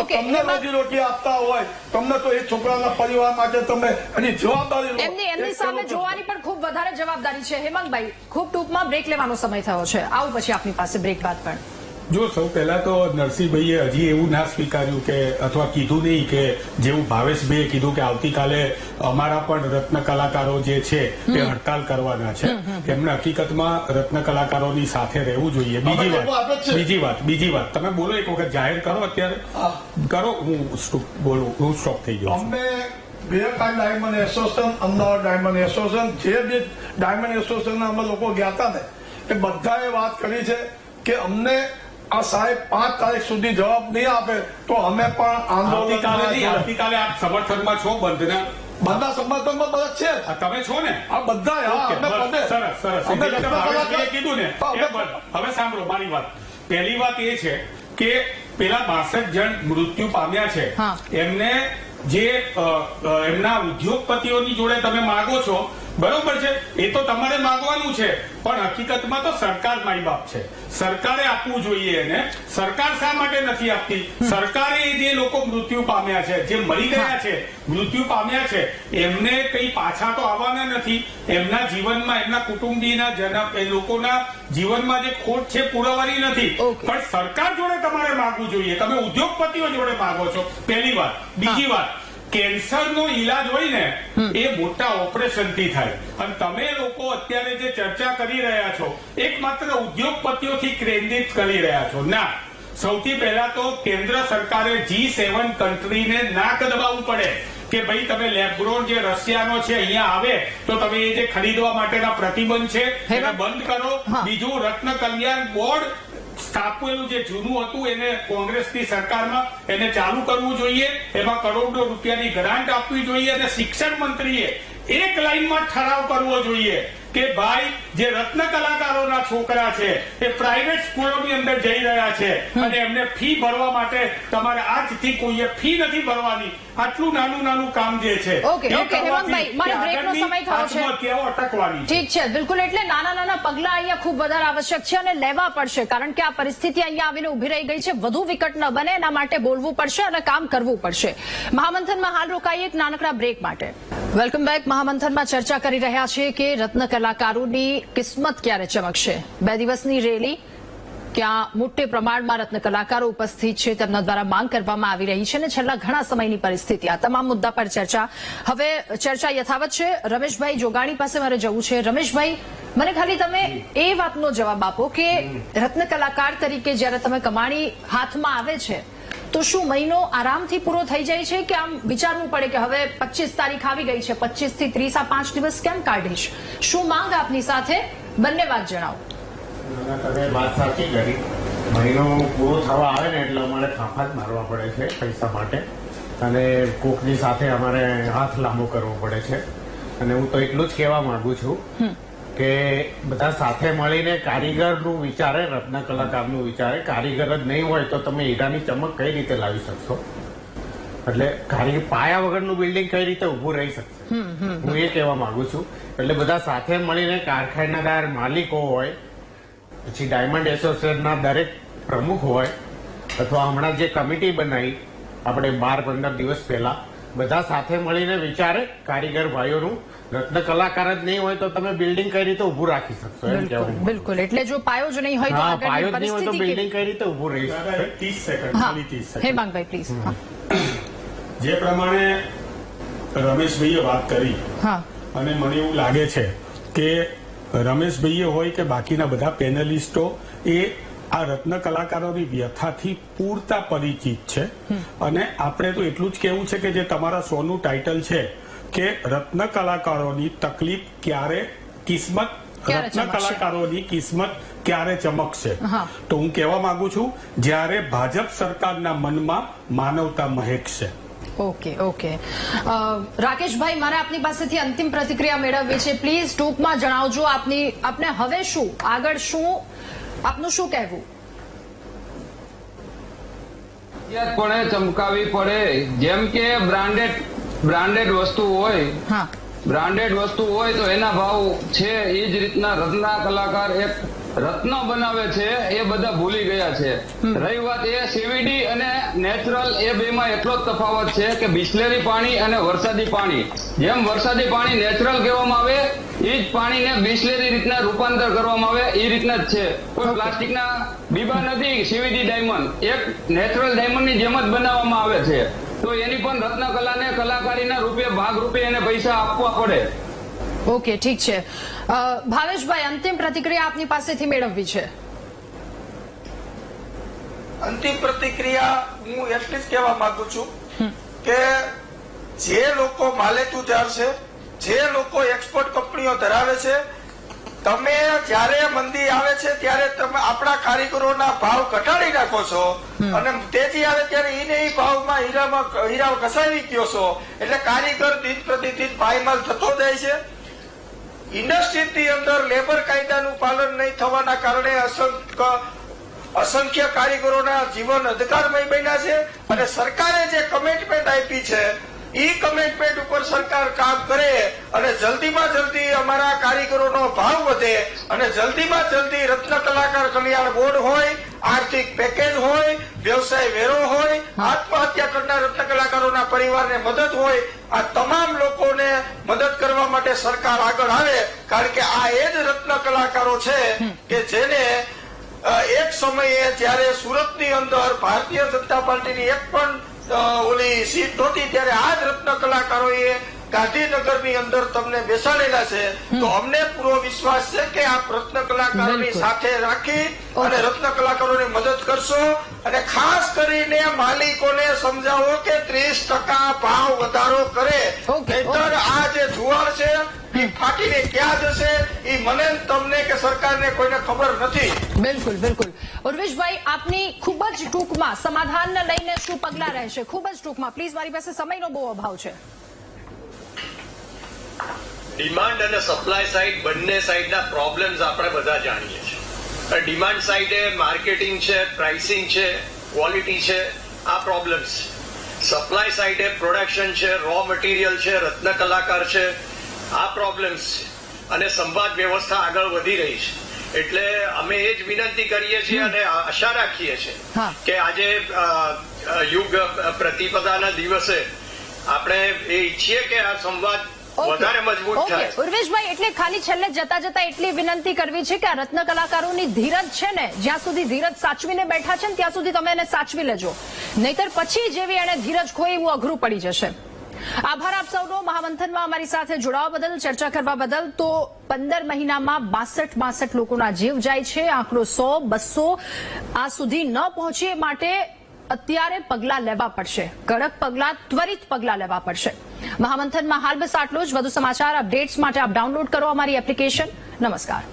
તમને રોજી રોટી આપતા હોય, તમને તો એ છોકરાના પરિવાર માટે તમે એની જવાબદારી લો. એમની સામે જોવાની પણ ખૂબ વધારે જવાબદારી છે. હેમંતભાઈ, ખૂબ ટૂંકમાં બ્રેક લેવાનો સમય થયો છે. આવું પછી આપની પાસે બ્રેક બાદ પણ. જો સૌ પહેલા તો નરસિંહભાઈએ હજી એવું ના સ્વીકાર્યું કે અથવા કીધું નહીં કે જેવું ભાવેશભાઈએ કીધું કે આવતીકાલે અમારા પણ રત્ન કલાકારો જે છે તે હડતાલ કરવાના છે. એમને હકીકતમાં રત્ન કલાકારોની સાથે રહેવું જોઈએ. બીજી વાત તમે બોલો, એક વખત જાહેર કરો, અત્યારે કરો. હું બોલું, હું સ્ટોપ થઈ ગયો. અમે diamond association, Ahmedabad diamond association, જે બી ડાયમંડ એસોસિએશનના અમે લોકો ગયા હતા ને, એ બધાએ વાત કરી છે કે અમને આ સાહેબ 5 તારીખ સુધી જવાબ નહીં આપે તો અમે પણ આંદોલન. આવતીકાલે આપ સમર્થનમાં છો બંધના? બધા સમર્થનમાં બધા છે. તમે છો ને? આ બધા. સરસ. કીધું ને. હવે સાંભળો મારી વાત. પહેલી વાત એ છે કે પેલા 62 જણ મૃત્યુ પામ્યા છે, એમને જે એમના ઉદ્યોગપતિઓની જોડે તમે માગો છો, બરોબર છે, એ તો તમારે માગવાનું છે, પણ હકીકતમાં તો સરકાર માઈ બાપ છે. સરકારે આપવું જોઈએ એને. સરકાર શા માટે નથી આપતી? સરકારે જે લોકો મૃત્યુ પામ્યા છે, જે મરી ગયા છે, મૃત્યુ પામ્યા છે, એમને કઈ પાછા તો આવવાના નથી. એમના જીવનમાં, એમના કુટુંબીના એ લોકોના જીવનમાં જે ખોટ છે પૂરવાની નથી. પણ સરકાર જોડે તમારે માગવું જોઈએ. તમે ઉદ્યોગપતિઓ જોડે માગો છો, પહેલી વાત. બીજી વાત, કેન્સરનો ઈલાજ હોય ને એ મોટા ઓપરેશનથી થાય, અને તમે લોકો અત્યારે જે ચર્ચા કરી રહ્યા છો એક માત્ર ઉદ્યોગપતિઓથી કેન્દ્રિત કરી રહ્યા છો. ના, સૌથી પહેલા તો કેન્દ્ર સરકારે G7 કન્ટ્રીને નાક દબાવવું પડે કે ભાઈ તમે લેબગ્રોન જે રશિયાનો છે અહીંયા આવે તો તમે એ જે ખરીદવા માટેના પ્રતિબંધ છે એને બંધ કરો. બીજું, રત્ન કલ્યાણ બોર્ડ સ્થાપેલું જે જૂનું હતું એને કોંગ્રેસની સરકારમાં એને ચાલુ કરવું જોઈએ. એમાં કરોડો રૂપિયાની ગ્રાન્ટ આપવી જોઈએ. અને શિક્ષણ મંત્રીએ એક લાઈનમાં ઠરાવ કરવો જોઈએ કે ભાઈ જે રત્ન કલાકારોના છોકરા છે એ પ્રાઇવેટ સ્કૂલોની અંદર જઈ રહ્યા છે અને એમને ફી ભરવા માટે તમારે આજથી કોઈએ ફી નથી ભરવાની. આટલું નાનું કામ જે છે હેમંતભાઈ, મારે બ્રેકનો સમય થયો છે. અટકવાની. ઠીક છે, બિલકુલ. એટલે નાના પગલા અહીંયા ખૂબ વધારે આવશ્યક છે અને લેવા પડશે, કારણ કે આ પરિસ્થિતિ અહીંયા આવીને ઉભી રહી ગઈ છે. વધુ વિકટ ન બને એના માટે બોલવું પડશે અને કામ કરવું પડશે. મહામંથનમાં હાલ રોકાઈએ એક નાનકડા બ્રેક માટે. Welcome back. મહામંથનમાં ચર્ચા કરી રહ્યા છે કે રત્ન કલાકારોની કિસ્મત ક્યારે ચમકશે. 2 દિવસની રેલી, ત્યાં મોટે પ્રમાણમાં રત્ન કલાકારો ઉપસ્થિત છે, તેમના દ્વારા માંગ કરવામાં આવી રહી છે અને છેલ્લા ઘણા સમયની પરિસ્થિતિ, આ તમામ મુદ્દા પર ચર્ચા. હવે ચર્ચા યથાવત છે. રમેશભાઈ જોગાણી પાસે મારે જવું છે. રમેશભાઈ, મને ખાલી તમે એ વાતનો જવાબ આપો કે રત્ન કલાકાર તરીકે જ્યારે તમે કમાણી હાથમાં આવે છે તો શું મહિનો આરામથી પૂરો થઈ જાય છે કે આમ વિચારવું પડે કે હવે 25 તારીખ આવી ગઈ છે, 25 થી 30 આ 5 દિવસ કેમ કાઢીશ? શું માંગ આપની સાથે? બંને વાત જણાવો. તમે વાત સાચી કરી. મહિનો પૂરો થવા આવે ને એટલે અમારે ફાંફા જ મારવા પડે છે પૈસા માટે, અને કોકની સાથે અમારે હાથ લાંબો કરવો પડે છે. અને હું તો એટલું જ કહેવા માંગુ છું કે બધા સાથે મળીને કારીગરનું વિચારે, રત્ન કલાકારનું વિચારે. કારીગર જ નહીં હોય તો તમે હીરાની ચમક કઈ રીતે લાવી શકશો? એટલે કારીગર પાયા વગરનું બિલ્ડિંગ કઈ રીતે ઉભું રહી શકશે? હું એ કહેવા માંગુ છું. એટલે બધા સાથે મળીને કારખાનાદાર માલિકો હોય, પછી ડાયમંડ એસોસિએશનના દરેક પ્રમુખ હોય, અથવા હમણાં જે કમિટી બનાવી આપણે 12-15 દિવસ પહેલા, બધા સાથે મળીને વિચારે કારીગર ભાઈઓનું. રત્ન કલાકાર જ નહીં હોય તો તમે બિલ્ડિંગ કઈ રીતે ઉભું રાખી શકશો? એમ કહેવું. બિલકુલ. એટલે જો પાયો જ નહીં હોય તો હા, આગળની પાયો જ નહીં હોય તો પરિસ્થિતિ બિલ્ડિંગ કઈ રીતે ઉભું રહી દાદા, શકશે? એક 30 સેકન્ડ, હા, ખાલી 30 સેકન્ડ. હેમાંગભાઈ પ્લીઝ. જે પ્રમાણે રમેશભાઈએ વાત કરી, હા, અને મને એવું લાગે છે કે રમેશભાઈએ હોય કે બાકીના બધા પેનલિસ્ટો એ આ રત્ન કલાકારોની વ્યથાથી પૂરતા પરિચિત છે. અને આપણે તો એટલું જ કહેવું છે કે જે તમારા શોનું ટાઇટલ છે કે રત્ન કલાકારોની તકલીફ ક્યારે કિસ્મત, ક્યારે રત્ન ચમકશે? કલાકારોની કિસ્મત ક્યારે ચમકશે? હા. તો હું કહેવા માંગુ છું જ્યારે ભાજપ સરકારના મનમાં માનવતા મહેકશે. ઓકે. રાકેશભાઈ, મારે આપની પાસેથી અંતિમ પ્રતિક્રિયા મેળવવી છે. પ્લીઝ ટૂંકમાં જણાવજો આપને હવે શું આગળ, શું આપનું શું કહેવું? પણ ચમકાવી પડે. જેમ કે બ્રાન્ડેડ વસ્તુ હોય, હા, બ્રાન્ડેડ વસ્તુ હોય તો એના ભાવ છે. એ જ રીતના રત્ન કલાકાર એક રત્ન બનાવે છે, એ બધા ભૂલી ગયા છે. રહી વાત એ સીવીડી અને નેચરલ, એ બેમાં એટલો જ તફાવત છે કે બિસ્લેરી પાણી અને વરસાદી પાણી. જેમ વરસાદી પાણી નેચરલ કહેવામાં આવે, એ જ પાણીને બિસ્લેરી રીતના રૂપાંતર કરવામાં આવે, એ રીતના જ છે. કોઈ પ્લાસ્ટિકના બીબા નથી. સીવીડી ડાયમંડ એક નેચરલ ડાયમંડની જેમ જ બનાવવામાં આવે છે. તો એની પણ રત્નકલાને કલાકારીના રૂપે ભાગ રૂપે એને પૈસા આપવા પડે. ઓકે, ઠીક છે. ભાવેશભાઈ, અંતિમ પ્રતિક્રિયા આપની પાસેથી મેળવવી છે. અંતિમ પ્રતિક્રિયા હું એટલી જ કહેવા માંગુ છું કે જે લોકો માલેતુજાર છે, જે લોકો એક્સપોર્ટ કંપનીઓ ધરાવે છે, તમે જ્યારે મંદી આવે છે ત્યારે તમે આપણા કારીગરોના ભાવ ઘટાડી નાખો છો, અને તેજી આવે ત્યારે એને ભાવમાં હીરા ઘસાવી ગયો છો. એટલે કારીગર દિન પ્રતિદિન પાયમાલ થતો જાય છે. ઇન્ડસ્ટ્રીની અંદર લેબર કાયદાનું પાલન નહીં થવાના કારણે અસંખ્ય કારીગરોના જીવન અંધકારમય બન્યા છે. અને સરકારે જે કમિટમેન્ટ આપી છે, એ કમિટમેન્ટ ઉપર સરકાર કામ કરે અને જલ્દીમાં જલ્દી અમારા કારીગરોનો ભાવ વધે, અને જલ્દીમાં જલ્દી રત્ન કલાકાર કલ્યાણ બોર્ડ હોય, આર્થિક પેકેજ હોય, વ્યવસાય વેરો હોય, આત્મહત્યા કરનાર રત્ન કલાકારોના પરિવારને મદદ હોય, આ તમામ લોકોને મદદ કરવા માટે સરકાર આગળ આવે. કારણ કે આ એ જ રત્ન કલાકારો છે કે જેને એક સમયે જ્યારે સુરતની અંદર ભારતીય જનતા પાર્ટીની એક પણ ઓલી સીટ નહોતી, ત્યારે આ જ રત્ન કલાકારોએ ગાંધીનગરની અંદર તમને બેસાડેલા છે. તો અમને પૂરો વિશ્વાસ છે કે આ રત્ન કલાકારોની સાથે રાખી અને રત્ન કલાકારોની મદદ કરશો. અને ખાસ કરીને માલિકોને સમજાવો કે 30% ભાવ વધારો કરે, નહીંતર આ જે જુવાળ છે એ ફાટીને ક્યાં જશે એ મને તમને કે સરકારને કોઈને ખબર નથી. બિલકુલ. ઉર્વેશભાઈ, આપની ખૂબ જ ટૂંકમાં સમાધાનને લઈને શું પગલાં રહેશે? ખૂબ જ ટૂંકમાં પ્લીઝ, મારી પાસે સમયનો બહુ અભાવ છે. ડિમાન્ડ અને સપ્લાય સાઇડ બંને સાઇડના પ્રોબ્લેમ્સ આપણે બધા જાણીએ છીએ. ડિમાન્ડ સાઇડે માર્કેટિંગ છે, પ્રાઇસિંગ છે, ક્વોલિટી છે, આ પ્રોબ્લેમ્સ. સપ્લાય સાઇડે પ્રોડક્શન છે, રો મટીરિયલ છે, રત્ન કલાકાર છે, આ પ્રોબ્લેમ્સ છે. અને સંવાદ વ્યવસ્થા આગળ વધી રહી છે. એટલે અમે એ જ વિનંતી કરીએ છીએ અને આશા રાખીએ છીએ કે આજે યુગ પ્રતિપદાના દિવસે આપણે એ ઈચ્છીએ કે આ સંવાદ વધારે મજબૂત થાય. ઉર્વેશભાઈ, એટલે ખાલી છેલ્લે જતા એટલી વિનંતી કરવી છે કે આ રત્ન કલાકારોની ધીરજ છે ને, જ્યાં સુધી ધીરજ સાચવીને બેઠા છે ને ત્યાં સુધી તમે એને સાચવી લેજો, નહીતર પછી જેવી એને ધીરજ ખોઈ એવું અઘરું પડી જશે. આભાર આપ સૌનો મહામંથનમાં અમારી સાથે જોડાવા બદલ, ચર્ચા કરવા બદલ. તો 15 મહિનામાં 62 લોકોના જીવ જાય છે. આંકડો 100-200 આ સુધી ન પહોંચે માટે અત્યારે પગલાં લેવા પડશે. કડક પગલાં, ત્વરિત પગલાં લેવા પડશે. મહામંથનમાં હાલ બસ આટલું જ. વધુ સમાચાર અપડેટ્સ માટે આપ ડાઉનલોડ કરો અમારી એપ્લિકેશન. નમસ્કાર.